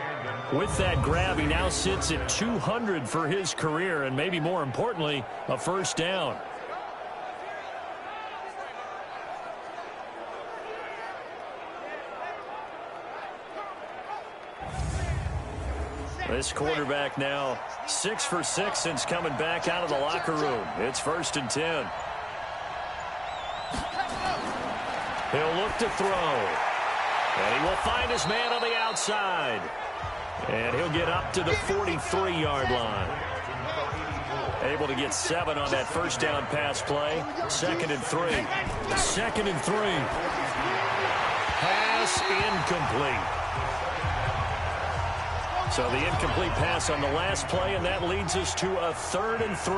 With that grab, he now sits at 200 for his career, and maybe more importantly, a first down. This quarterback now 6 for 6 since coming back out of the locker room. It's 1st and 10. He'll look to throw. And he will find his man on the outside. And he'll get up to the 43-yard line. Able to get 7 on that first down pass play. 2nd and 3. 2nd and 3. Pass incomplete. So the incomplete pass on the last play, and that leads us to a 3rd and 3.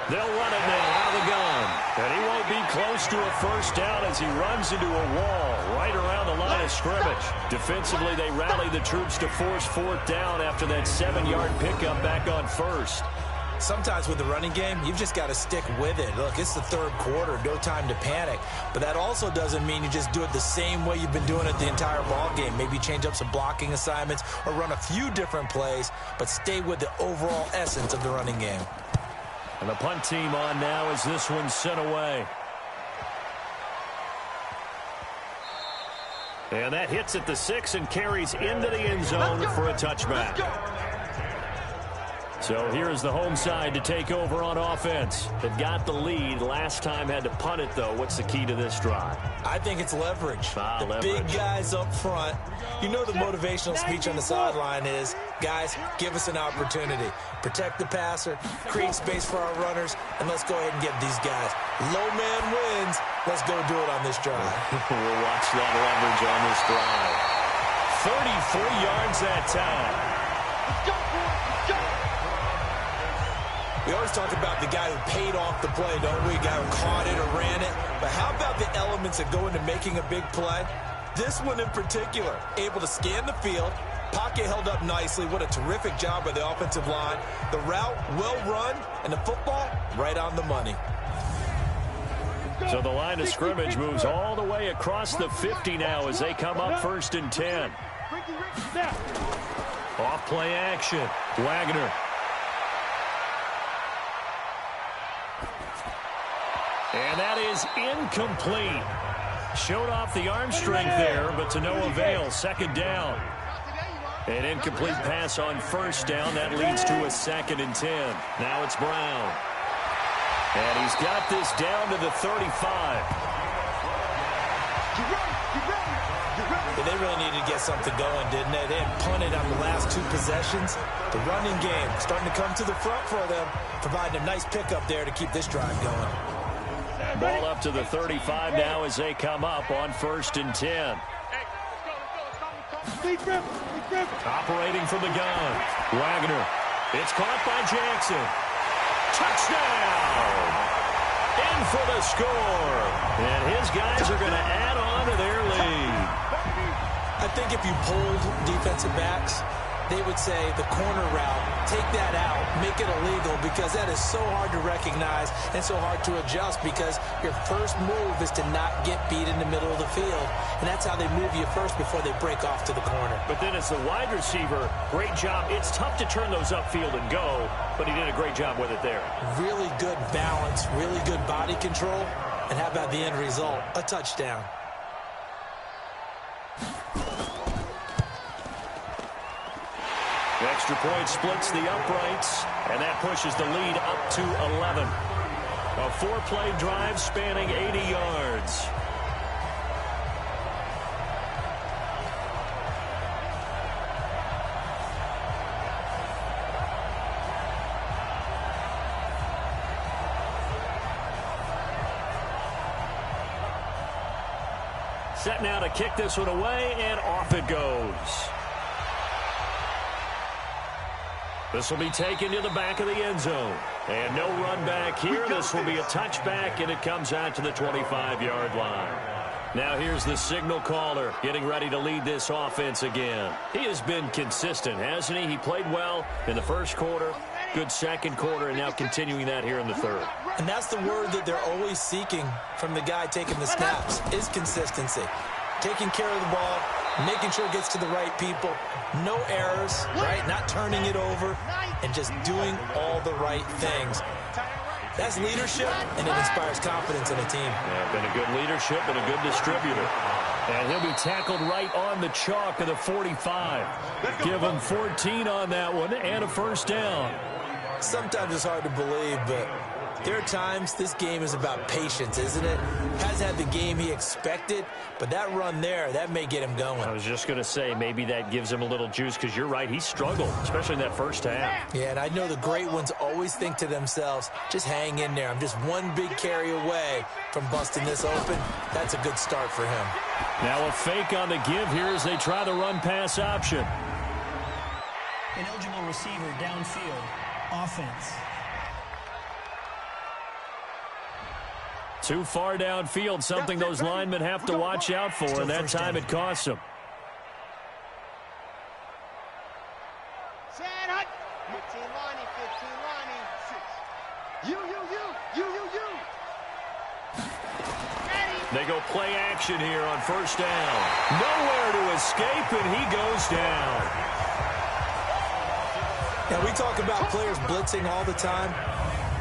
They'll run it now out of the gun. And he won't be close to a first down as he runs into a wall right around the line of scrimmage. Defensively, they rally the troops to force 4th down after that 7-yard pickup back on 1st. Sometimes with the running game, you've just got to stick with it. Look, it's the 3rd quarter, no time to panic. But that also doesn't mean you just do it the same way you've been doing it the entire ball game. Maybe change up some blocking assignments or run a few different plays, but stay with the overall essence of the running game. And the punt team on now as this one's sent away. And that hits at the 6 and carries into the end zone for a touchback. So here's the home side to take over on offense. They've got the lead. Last time had to punt it, though. What's the key to this drive? I think it's leverage. Leverage. Big guys up front. You know the motivational speech on the sideline is, guys, give us an opportunity. Protect the passer, create space for our runners, and let's go ahead and get these guys. Low man wins. Let's go do it on this drive. We'll watch that leverage on this drive. 33 yards that time. Let's go, boys. Let's go. We always talk about the guy who paid off the play, don't we? Guy who caught it or ran it. But how about the elements that go into making a big play? This one in particular, able to scan the field, pocket held up nicely. What a terrific job by the offensive line. The route well run, and the football right on the money. So the line of scrimmage moves all the way across the 50 now as they come up 1st and 10. Off play action. Wagner. And that is incomplete. Showed off the arm strength there, but to no avail. 2nd down. An incomplete pass on 1st down. That leads to a 2nd and 10. Now it's Brown. And he's got this down to the 35. But they really needed to get something going, didn't they? They had punted on the last 2 possessions. The running game starting to come to the front for them, providing a nice pickup there to keep this drive going. Ball up to the 35 now as they come up on 1st and 10. Operating from the gun. Wagner. It's caught by Jackson. Touchdown! In for the score. And his guys are going to add on to their lead. I think if you polled defensive backs, they would say the corner route, take that out, make it illegal, because that is so hard to recognize and so hard to adjust, because your first move is to not get beat in the middle of the field. And that's how they move you first before they break off to the corner. But then as the wide receiver, great job. It's tough to turn those upfield and go, but he did a great job with it there. Really good balance, really good body control. And how about the end result? A touchdown. Extra point splits the uprights, and that pushes the lead up to 11. A 4-play drive spanning 80 yards. Set now to kick this one away, and off it goes. This will be taken to the back of the end zone. And no run back here. This will be a touchback, and it comes out to the 25-yard line. Now here's the signal caller getting ready to lead this offense again. He has been consistent, hasn't he? He played well in the first quarter, good second quarter, and now continuing that here in the third. And that's the word that they're always seeking from the guy taking the snaps, is consistency. Taking care of the ball, making sure it gets to the right people, no errors, right? Not turning it over, and just doing all the right things. That's leadership, and it inspires confidence in a team. Yeah, been a good leadership and a good distributor. And he'll be tackled right on the chalk of the 45. Give him 14 on that one and a first down. Sometimes it's hard to believe, but there are times this game is about patience, isn't it? Has had the game he expected, but that run there, that may get him going. I was just going to say, maybe that gives him a little juice, because you're right, he struggled, especially in that first half. Yeah, and I know the great ones always think to themselves, just hang in there. I'm just one big carry away from busting this open. That's a good start for him. Now a fake on the give here as they try the run-pass option. Ineligible receiver downfield. Offense. Too far downfield, something those linemen have to watch out for, and that time it costs them. Set hut. 15 Lonnie, 15 Lonnie. You. Ready. They go play action here on first down. Nowhere to escape, and he goes down. Now, we talk about players blitzing all the time.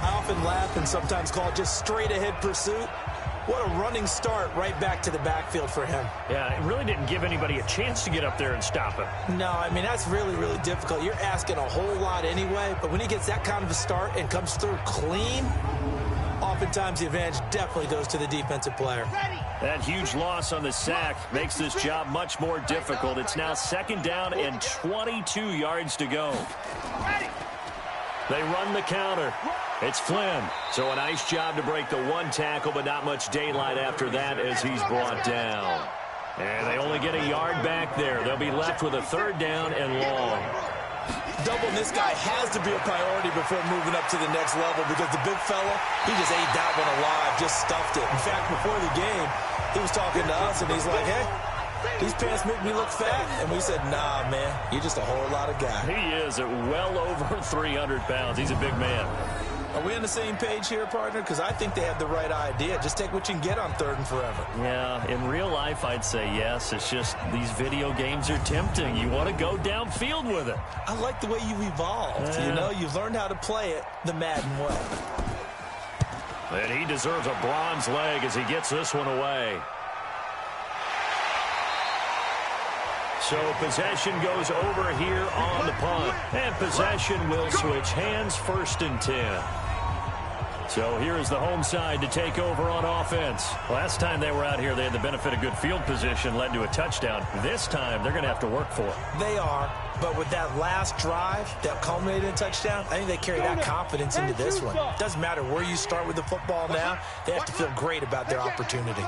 I often laugh and sometimes call it just straight-ahead pursuit. What a running start right back to the backfield for him. Yeah, it really didn't give anybody a chance to get up there and stop him. No, I mean, that's really, really difficult. You're asking a whole lot anyway, but when he gets that kind of a start and comes through clean, oftentimes the advantage definitely goes to the defensive player. That huge loss on the sack makes this job much more difficult. It's now second down and 22 yards to go. They run the counter. It's Flynn. So a nice job to break the one tackle, but not much daylight after that as he's brought down. And they only get a yard back there. They'll be left with a third down and long. Doubling this guy has to be a priority before moving up to the next level, because the big fella, he just ate that one alive, just stuffed it. In fact, before the game, he was talking to us, and he's like, hey, these pants make me look fat. And we said, nah, man, you're just a whole lot of guy. He is at well over 300 pounds. He's a big man. Are we on the same page here, partner? Because I think they have the right idea. Just take what you can get on third and forever. Yeah, in real life, I'd say yes. It's just these video games are tempting. You want to go downfield with it. I like the way you evolved. You know, you've learned how to play it the Madden way. And he deserves a bronze leg as he gets this one away. So possession goes over here on the punt. And possession will switch hands, first and 10. So here is the home side to take over on offense. Last time they were out here, they had the benefit of good field position, led to a touchdown. This time, they're going to have to work for it. They are, but with that last drive that culminated in a touchdown, I think they carry that confidence into this one. It doesn't matter where you start with the football now. They have to feel great about their opportunity.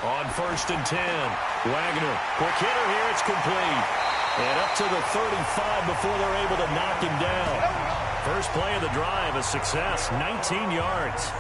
On first and 10, Wagner, quick hitter here, it's complete. And up to the 35 before they're able to knock him down. First play of the drive, a success, 19 yards.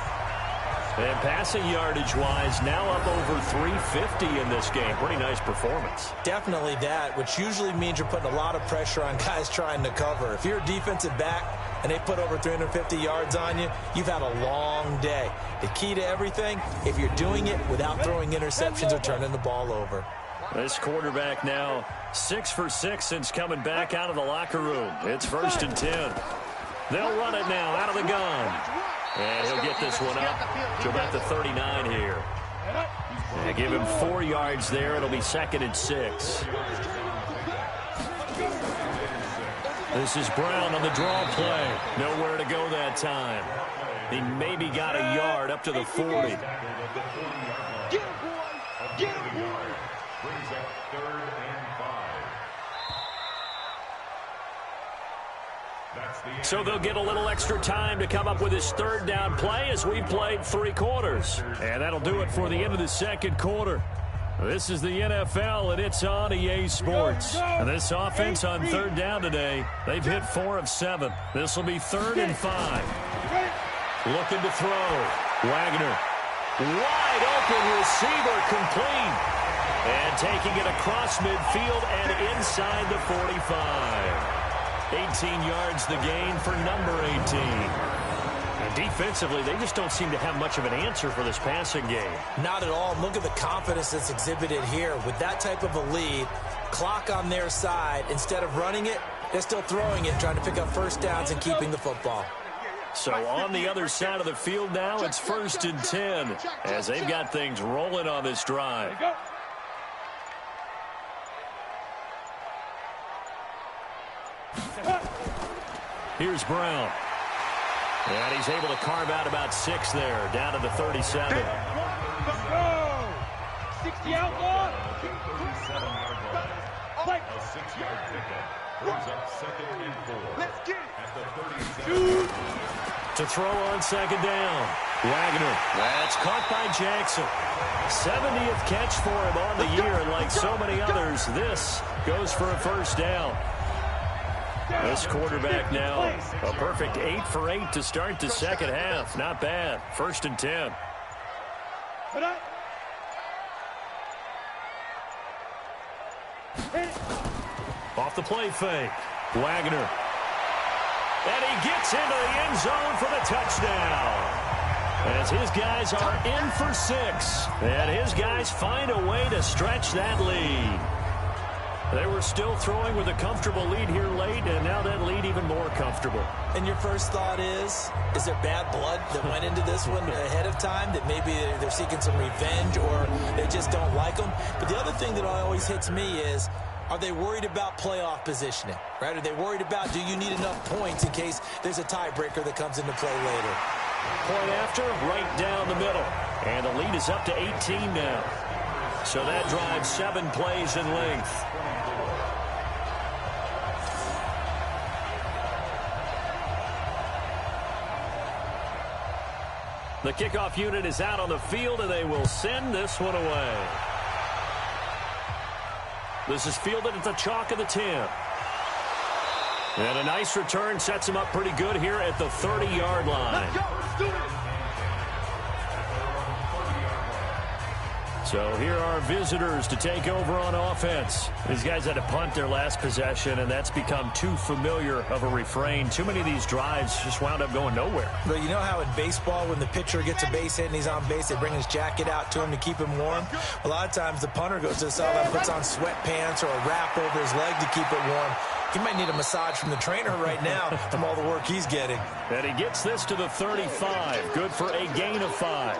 And passing yardage-wise, now up over 350 in this game. Pretty nice performance. Definitely that, which usually means you're putting a lot of pressure on guys trying to cover. If you're a defensive back and they put over 350 yards on you, you've had a long day. The key to everything, if you're doing it without throwing interceptions or turning the ball over. This quarterback now 6 for 6 since coming back out of the locker room. It's 1st and 10. They'll run it now out of the gun. And he'll get this one up to about the 39 here. And give him 4 yards there. It'll be 2nd and 6. This is Brown on the draw play. Nowhere to go that time. He maybe got a yard up to the 40. Get him, boy! Get him, boy! Brings up 3rd and 5. So they'll get a little extra time to come up with his 3rd down play as we've played 3 quarters. And that'll do it for the end of the 2nd quarter. This is the NFL, and it's on EA Sports. And this offense on 3rd down today, they've hit 4 of 7. This will be 3rd and 5. Looking to throw. Wagner. Wide open receiver, complete. And taking it across midfield and inside the 45. 18 yards the gain for number 18. And defensively, they just don't seem to have much of an answer for this passing game. Not at all. Look at the confidence that's exhibited here. With that type of a lead, clock on their side, instead of running it, they're still throwing it, trying to pick up 1st downs and keeping the football. So on the other side of the field now, it's 1st and 10 as they've got things rolling on this drive. Here's Brown. And he's able to carve out about 6 there, down to the 37. 60 outlaw. 37-yard line. A 6-yard pickup. Brings up 2nd and 4. Let's get At the 37. To throw on 2nd down. Wagner. That's caught by Jackson. 70th catch for him on the year, and like so many others, this goes for a 1st down. This quarterback now a perfect 8 for 8 to start the 2nd half. Not bad. 1st and 10. Off the play fake. Wagner. And he gets into the end zone for the touchdown. As his guys are in for 6. And his guys find a way to stretch that lead. They were still throwing with a comfortable lead here late, and now that lead even more comfortable. And your first thought is there bad blood that went into this one ahead of time, that maybe they're seeking some revenge or they just don't like them? But the other thing that always hits me is, are they worried about playoff positioning, right? Are they worried about, do you need enough points in case there's a tiebreaker that comes into play later? Point after, right down the middle. And the lead is up to 18 now. So that drives 7 plays in length. The kickoff unit is out on the field, and they will send this one away. This is fielded at the chalk of the 10. And a nice return sets him up pretty good here at the 30-yard line. Let's go. Let's do it. So here are visitors to take over on offense. These guys had to punt their last possession, and that's become too familiar of a refrain. Too many of these drives just wound up going nowhere. But you know how in baseball, when the pitcher gets a base hit and he's on base, they bring his jacket out to him to keep him warm? A lot of times the punter goes to the sideline, puts on sweatpants or a wrap over his leg to keep it warm. He might need a massage from the trainer right now from all the work he's getting. And he gets this to the 35. Good for a gain of 5.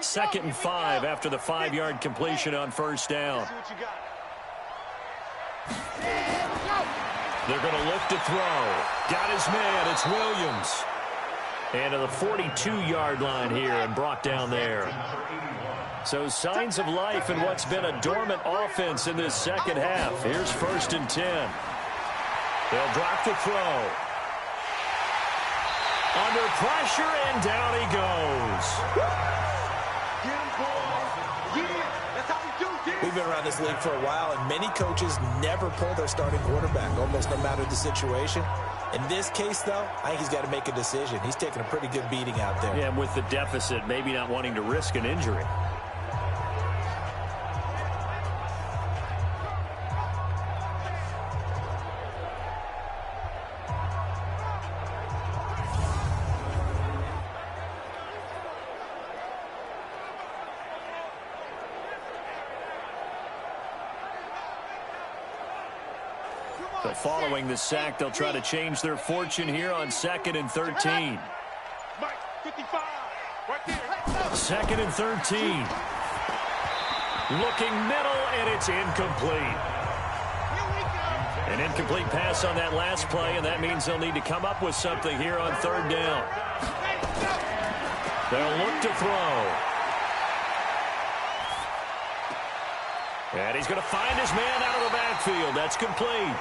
Second and 5 after the 5-yard completion on 1st down. They're going to look to throw. Got his man. It's Williams. And to the 42-yard line here and brought down there. So signs of life in what's been a dormant offense in this 2nd half. Here's 1st and 10. They'll drop the throw. Under pressure, and down he goes. Get him, boy. Get him. That's how we been around this league for a while, and many coaches never pull their starting quarterback, almost no matter the situation. In this case, though, I think he's got to make a decision. He's taking a pretty good beating out there. Yeah, and with the deficit, maybe not wanting to risk an injury. So following the sack, they'll try to change their fortune here on 2nd and 13. 2nd and 13. Looking middle, and it's incomplete. An incomplete pass on that last play, and that means they'll need to come up with something here on 3rd down. They'll look to throw. And he's going to find his man out of the backfield. That's complete.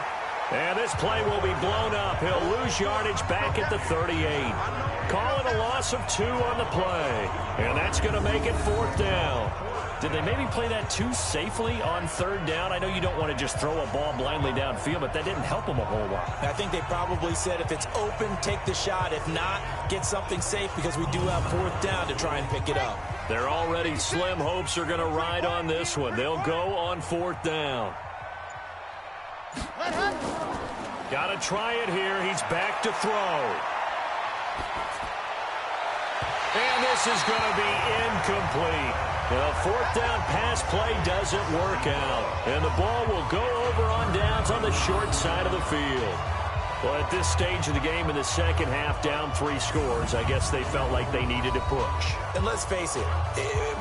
And this play will be blown up. He'll lose yardage back at the 38. Call it a loss of 2 on the play. And that's going to make it 4th down. Did they maybe play that too safely on 3rd down? I know you don't want to just throw a ball blindly downfield, but that didn't help them a whole lot. I think they probably said if it's open, take the shot. If not, get something safe because we do have 4th down to try and pick it up. Their already slim hopes are going to ride on this one. They'll go on 4th down. Got to try it here. He's back to throw. And this is going to be incomplete. The 4th down pass play doesn't work out. And the ball will go over on downs on the short side of the field. Well, at this stage of the game in the second half, down 3 scores, I guess they felt like they needed to push. And let's face it,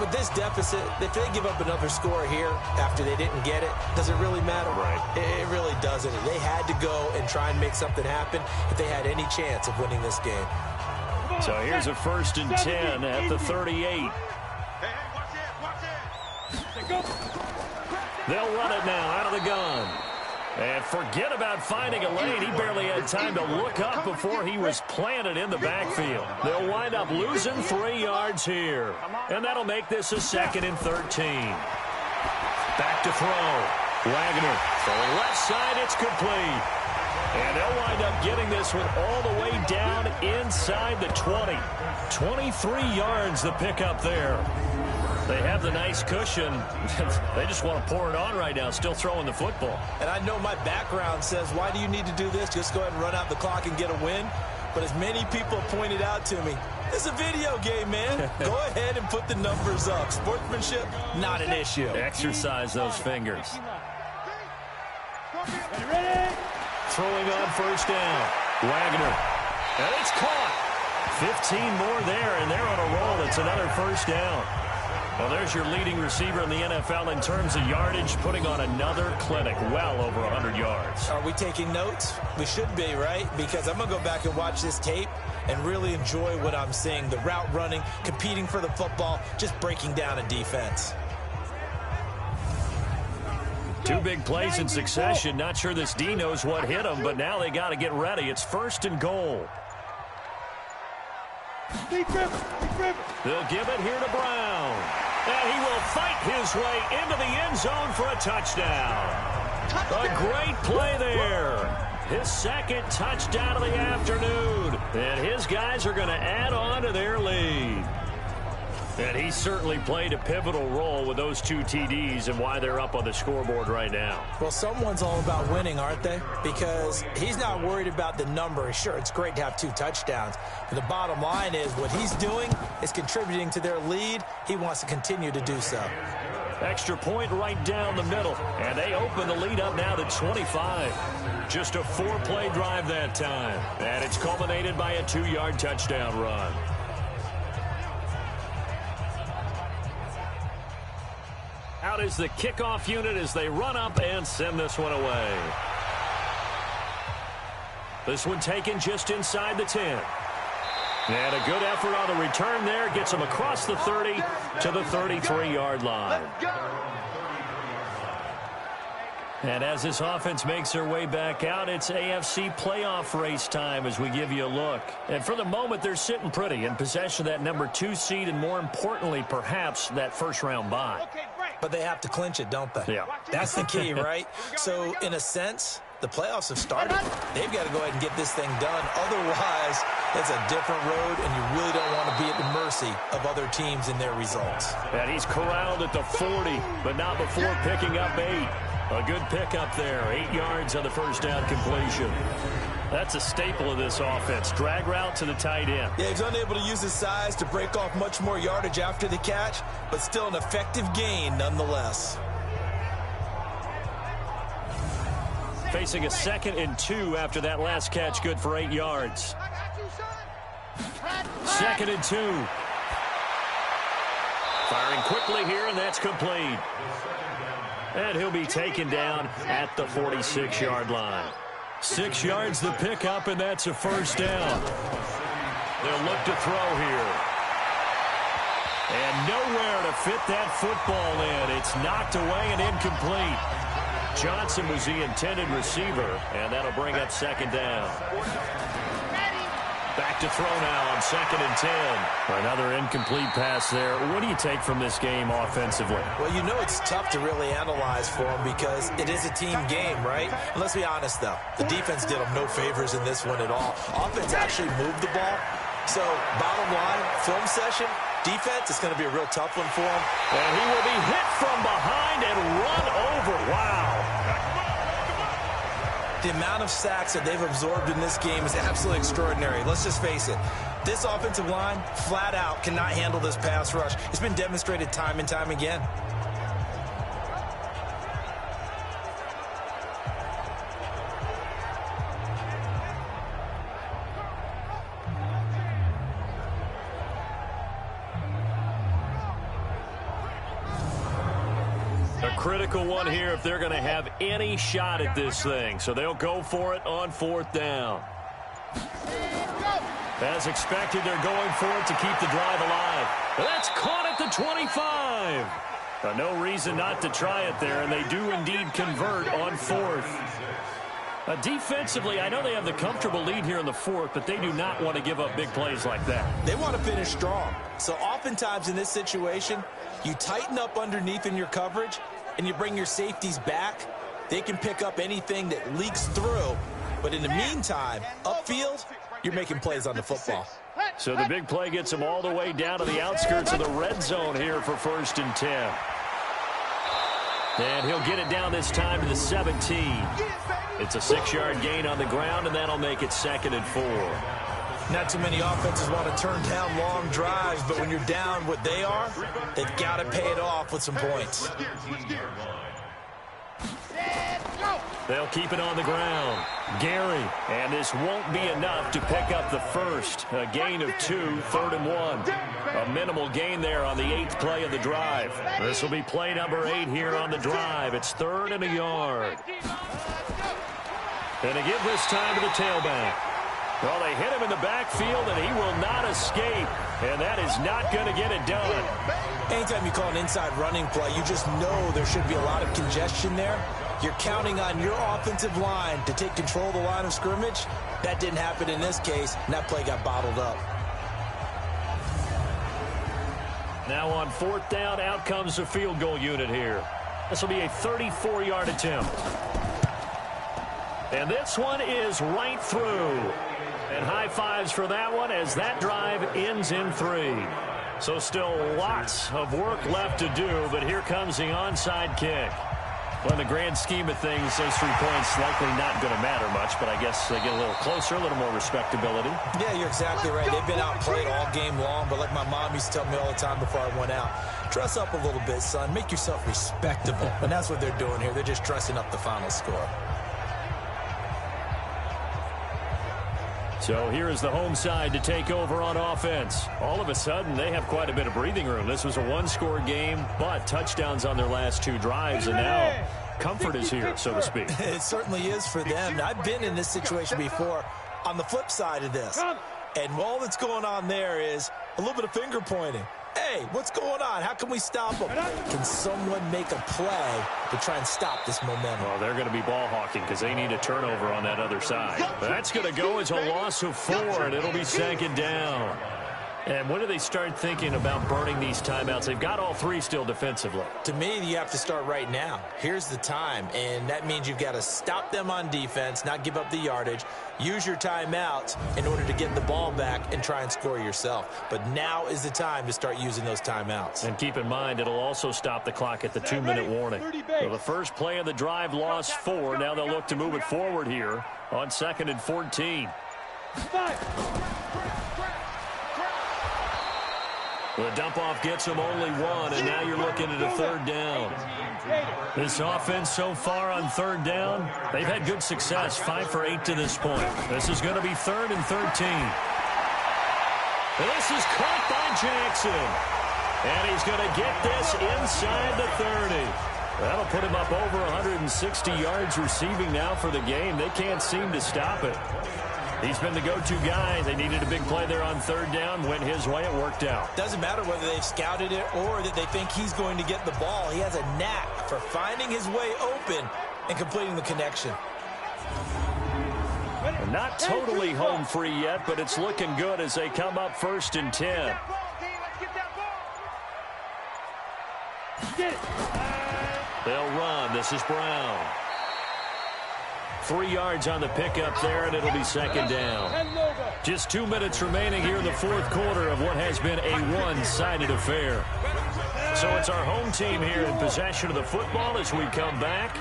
with this deficit, if they give up another score here after they didn't get it, does it really matter? Right. It really doesn't. They had to go and try and make something happen if they had any chance of winning this game. So here's a 1st and 10 at the 38. They'll run it now out of the gun. And forget about finding a lane. He barely had time to look up before he was planted in the backfield. They'll wind up losing 3 yards here. And that'll make this a 2nd and 13. Back to throw. Wagner throwing left side. It's complete. And they'll wind up getting this one all the way down inside the 20. 23 yards the pickup there. They have the nice cushion. They just want to pour it on right now, still throwing the football. And I know my background says, why do you need to do this? Just go ahead and run out the clock and get a win. But as many people pointed out to me, it's a video game, man. Go ahead and put the numbers up. Sportsmanship, not an issue. Exercise those fingers. Throwing on 1st down. Wagner. And it's caught. 15 more there, and they're on a roll. It's another 1st down. Well, there's your leading receiver in the NFL in terms of yardage, putting on another clinic, well over 100 yards. Are we taking notes? We should be, right? Because I'm going to go back and watch this tape and really enjoy what I'm seeing. The route running, competing for the football, just breaking down a defense. 2 big plays in succession. Not sure this D knows what hit him, but now they got to get ready. It's 1st and goal. They'll give it here to Brown. And he will fight his way into the end zone for a touchdown. A great play there. His 2nd touchdown of the afternoon. And his guys are going to add on to their lead. And he certainly played a pivotal role with those 2 TDs and why they're up on the scoreboard right now. Well, someone's all about winning, aren't they? Because he's not worried about the number. Sure, it's great to have 2 touchdowns. But the bottom line is what he's doing is contributing to their lead. He wants to continue to do so. Extra point right down the middle. And they open the lead up now to 25. Just a 4-play drive that time. And it's culminated by a 2-yard touchdown run. Out is the kickoff unit as they run up and send this one away. This one taken just inside the 10. And a good effort on the return there. Gets them across the 30 to the 33-yard line. And as this offense makes their way back out, it's AFC playoff race time as we give you a look. And for the moment, they're sitting pretty in possession of that number 2 seed and, more importantly, perhaps that first-round bye. But they have to clinch it, don't they? Yeah. That's the key, right? So, in a sense, the playoffs have started. They've got to go ahead and get this thing done. Otherwise, it's a different road, and you really don't want to be at the mercy of other teams and their results. And he's corralled at the 40, but not before picking up 8. A good pickup there. 8 yards on the first down completion. That's a staple of this offense. Drag route to the tight end. Yeah, he's unable to use his size to break off much more yardage after the catch, but still an effective gain nonetheless. Facing a 2nd and 2 after that last catch, good for 8 yards. 2nd and 2. Firing quickly here, and that's complete. And he'll be taken down at the 46-yard line. 6 yards the pickup, and that's a first down. They'll look to throw here. And nowhere to fit that football in. It's knocked away and incomplete. Johnson was the intended receiver, and that'll bring up 2nd down. Back to throw now on 2nd and 10. Another incomplete pass there. What do you take from this game offensively? Well, you know it's tough to really analyze for them because it is a team game, right? And let's be honest, though. The defense did them no favors in this one at all. Offense actually moved the ball. So, bottom line, film session, defense, it's going to be a real tough one for them. And he will be hit from behind and run over. Wow. The amount of sacks that they've absorbed in this game is absolutely extraordinary. Let's just face it. This offensive line, flat out, cannot handle this pass rush. It's been demonstrated time and time again. Critical one here if they're going to have any shot at this thing. So they'll go for it on 4th down. As expected, they're going for it to keep the drive alive. That's caught at the 25. No reason not to try it there, and they do indeed convert on 4th. Defensively, I know they have the comfortable lead here in the 4th, but they do not want to give up big plays like that. They want to finish strong. So oftentimes in this situation, you tighten up underneath in your coverage, and you bring your safeties back. They can pick up anything that leaks through. But in the meantime, upfield, you're making plays on the football. So the big play gets them all the way down to the outskirts of the red zone here for 1st and 10. And he'll get it down this time to the 17. It's a 6-yard gain on the ground, and that'll make it 2nd and 4. Not too many offenses want to turn down long drives, but when you're down what they are, they've got to pay it off with some points. They'll keep it on the ground. Gary, and this won't be enough to pick up the first. A gain of 2, 3rd and 1. A minimal gain there on the 8th play of the drive. This will be play number 8 here on the drive. It's 3rd and a yard. And they give this time to the tailback. Well, they hit him in the backfield, and he will not escape. And that is not going to get it done. Anytime you call an inside running play, you just know there should be a lot of congestion there. You're counting on your offensive line to take control of the line of scrimmage. That didn't happen in this case, and that play got bottled up. Now on 4th down, out comes the field goal unit here. This will be a 34-yard attempt. And this one is right through. And high fives for that one as that drive ends in 3. So still lots of work left to do, but here comes the onside kick. Well, in the grand scheme of things, those 3 points likely not going to matter much, but I guess they get a little closer, a little more respectability. Yeah, you're exactly right. They've been outplayed all game long, but like my mom used to tell me all the time before I went out, dress up a little bit, son. Make yourself respectable. And that's what they're doing here. They're just dressing up the final score. So here is the home side to take over on offense. All of a sudden, they have quite a bit of breathing room. This was a 1-score game, but touchdowns on their last 2 drives, and now comfort is here, so to speak. It certainly is for them. I've been in this situation before on the flip side of this. And all that's going on there is a little bit of finger pointing. Hey, what's going on? How can we stop them? Can someone make a play to try and stop this momentum? Well, they're going to be ball hawking because they need a turnover on that other side. That's going to go as a loss of 4, and it'll be 2nd down. And when do they start thinking about burning these timeouts? They've got all three still defensively. To me, you have to start right now. Here's the time, and that means you've got to stop them on defense, not give up the yardage, use your timeouts in order to get the ball back and try and score yourself. But now is the time to start using those timeouts. And keep in mind, it'll also stop the clock at the 2-minute warning. So the first play of the drive lost 4. Now they'll look to move it forward here on 2nd and 14. The dump-off gets them only 1, and now you're looking at a 3rd down. This offense so far on 3rd down, they've had good success, 5 for 8 to this point. This is going to be 3rd and 13. This is caught by Jackson. And he's going to get this inside the 30. That'll put him up over 160 yards receiving now for the game. They can't seem to stop it. He's been the go-to guy. They needed a big play there on 3rd down. Went his way. It worked out. Doesn't matter whether they've scouted it or that they think he's going to get the ball. He has a knack for finding his way open and completing the connection. And not totally home free yet, but it's looking good as they come up 1st and 10. They'll run. This is Brown. 3 yards on the pickup there, and it'll be 2nd down. Just 2 minutes remaining here in the 4th quarter of what has been a one-sided affair. So it's our home team here in possession of the football as we come back.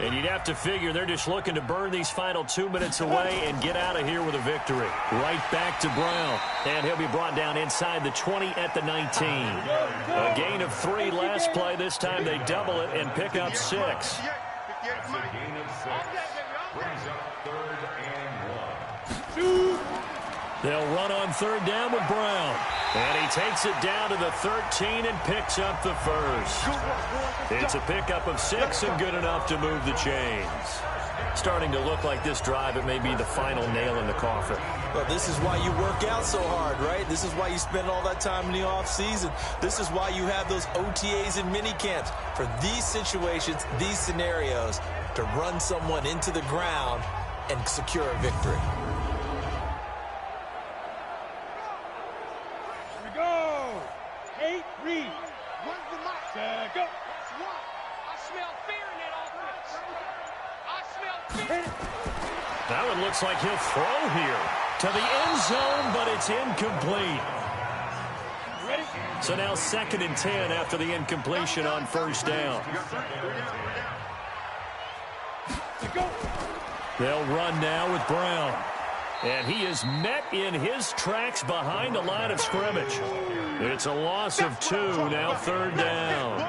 And you'd have to figure they're just looking to burn these final 2 minutes away and get out of here with a victory. Right back to Brown. And he'll be brought down inside the 20 at the 19. A gain of 3 last play. This time they double it and pick up 6. That's a gain of 6. Brings up 3rd and 1. They'll run on 3rd down with Brown. And he takes it down to the 13 and picks up the 1st. It's a pickup of 6 and good enough to move the chains. Starting to look like this drive, it may be the final nail in the coffin. Well, this is why you work out so hard, right? This is why you spend all that time in the offseason. This is why you have those OTAs and mini camps. For these situations, these scenarios, to run someone into the ground and secure a victory. Here we go. 8, read. Where's the mic? Go. That's one. I smell fear in that offense. I smell fear. Now it looks like he'll throw here to the end zone, but it's incomplete. Ready? So now 2nd and 10 after the incompletion on 1st down. Go. They'll run now with Brown. And he is met in his tracks behind the line of scrimmage. It's a loss of 2, now 3rd down.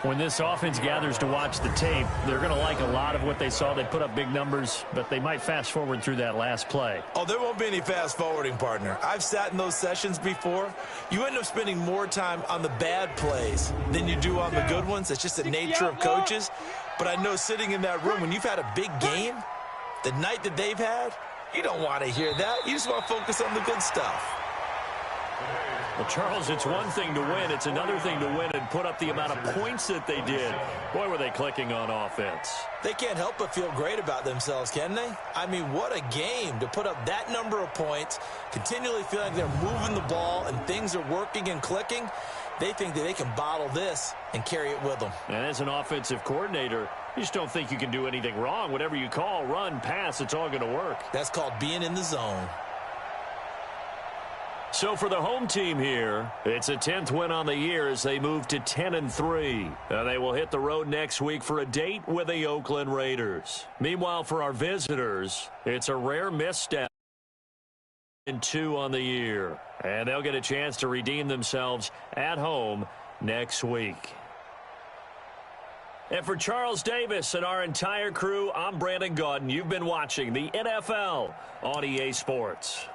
When this offense gathers to watch the tape, they're going to like a lot of what they saw. They put up big numbers, but they might fast forward through that last play. Oh, there won't be any fast forwarding, partner. I've sat in those sessions before. You end up spending more time on the bad plays than you do on the good ones. That's just the nature of coaches. But I know sitting in that room, when you've had a big game, the night that they've had, you don't want to hear that. You just want to focus on the good stuff. Well, Charles, it's one thing to win. It's another thing to win and put up the amount of points that they did. Boy, were they clicking on offense. They can't help but feel great about themselves, can they? I mean, what a game to put up that number of points, continually feeling like they're moving the ball and things are working and clicking. They think that they can bottle this and carry it with them. And as an offensive coordinator, you just don't think you can do anything wrong. Whatever you call, run, pass, it's all going to work. That's called being in the zone. So for the home team here, it's a 10th win on the year as they move to 10-3. They will hit the road next week for a date with the Oakland Raiders. Meanwhile, for our visitors, it's a rare misstep. 2 on the year. And they'll get a chance to redeem themselves at home next week. And for Charles Davis and our entire crew, I'm Brandon Gaudin. You've been watching the NFL on EA Sports.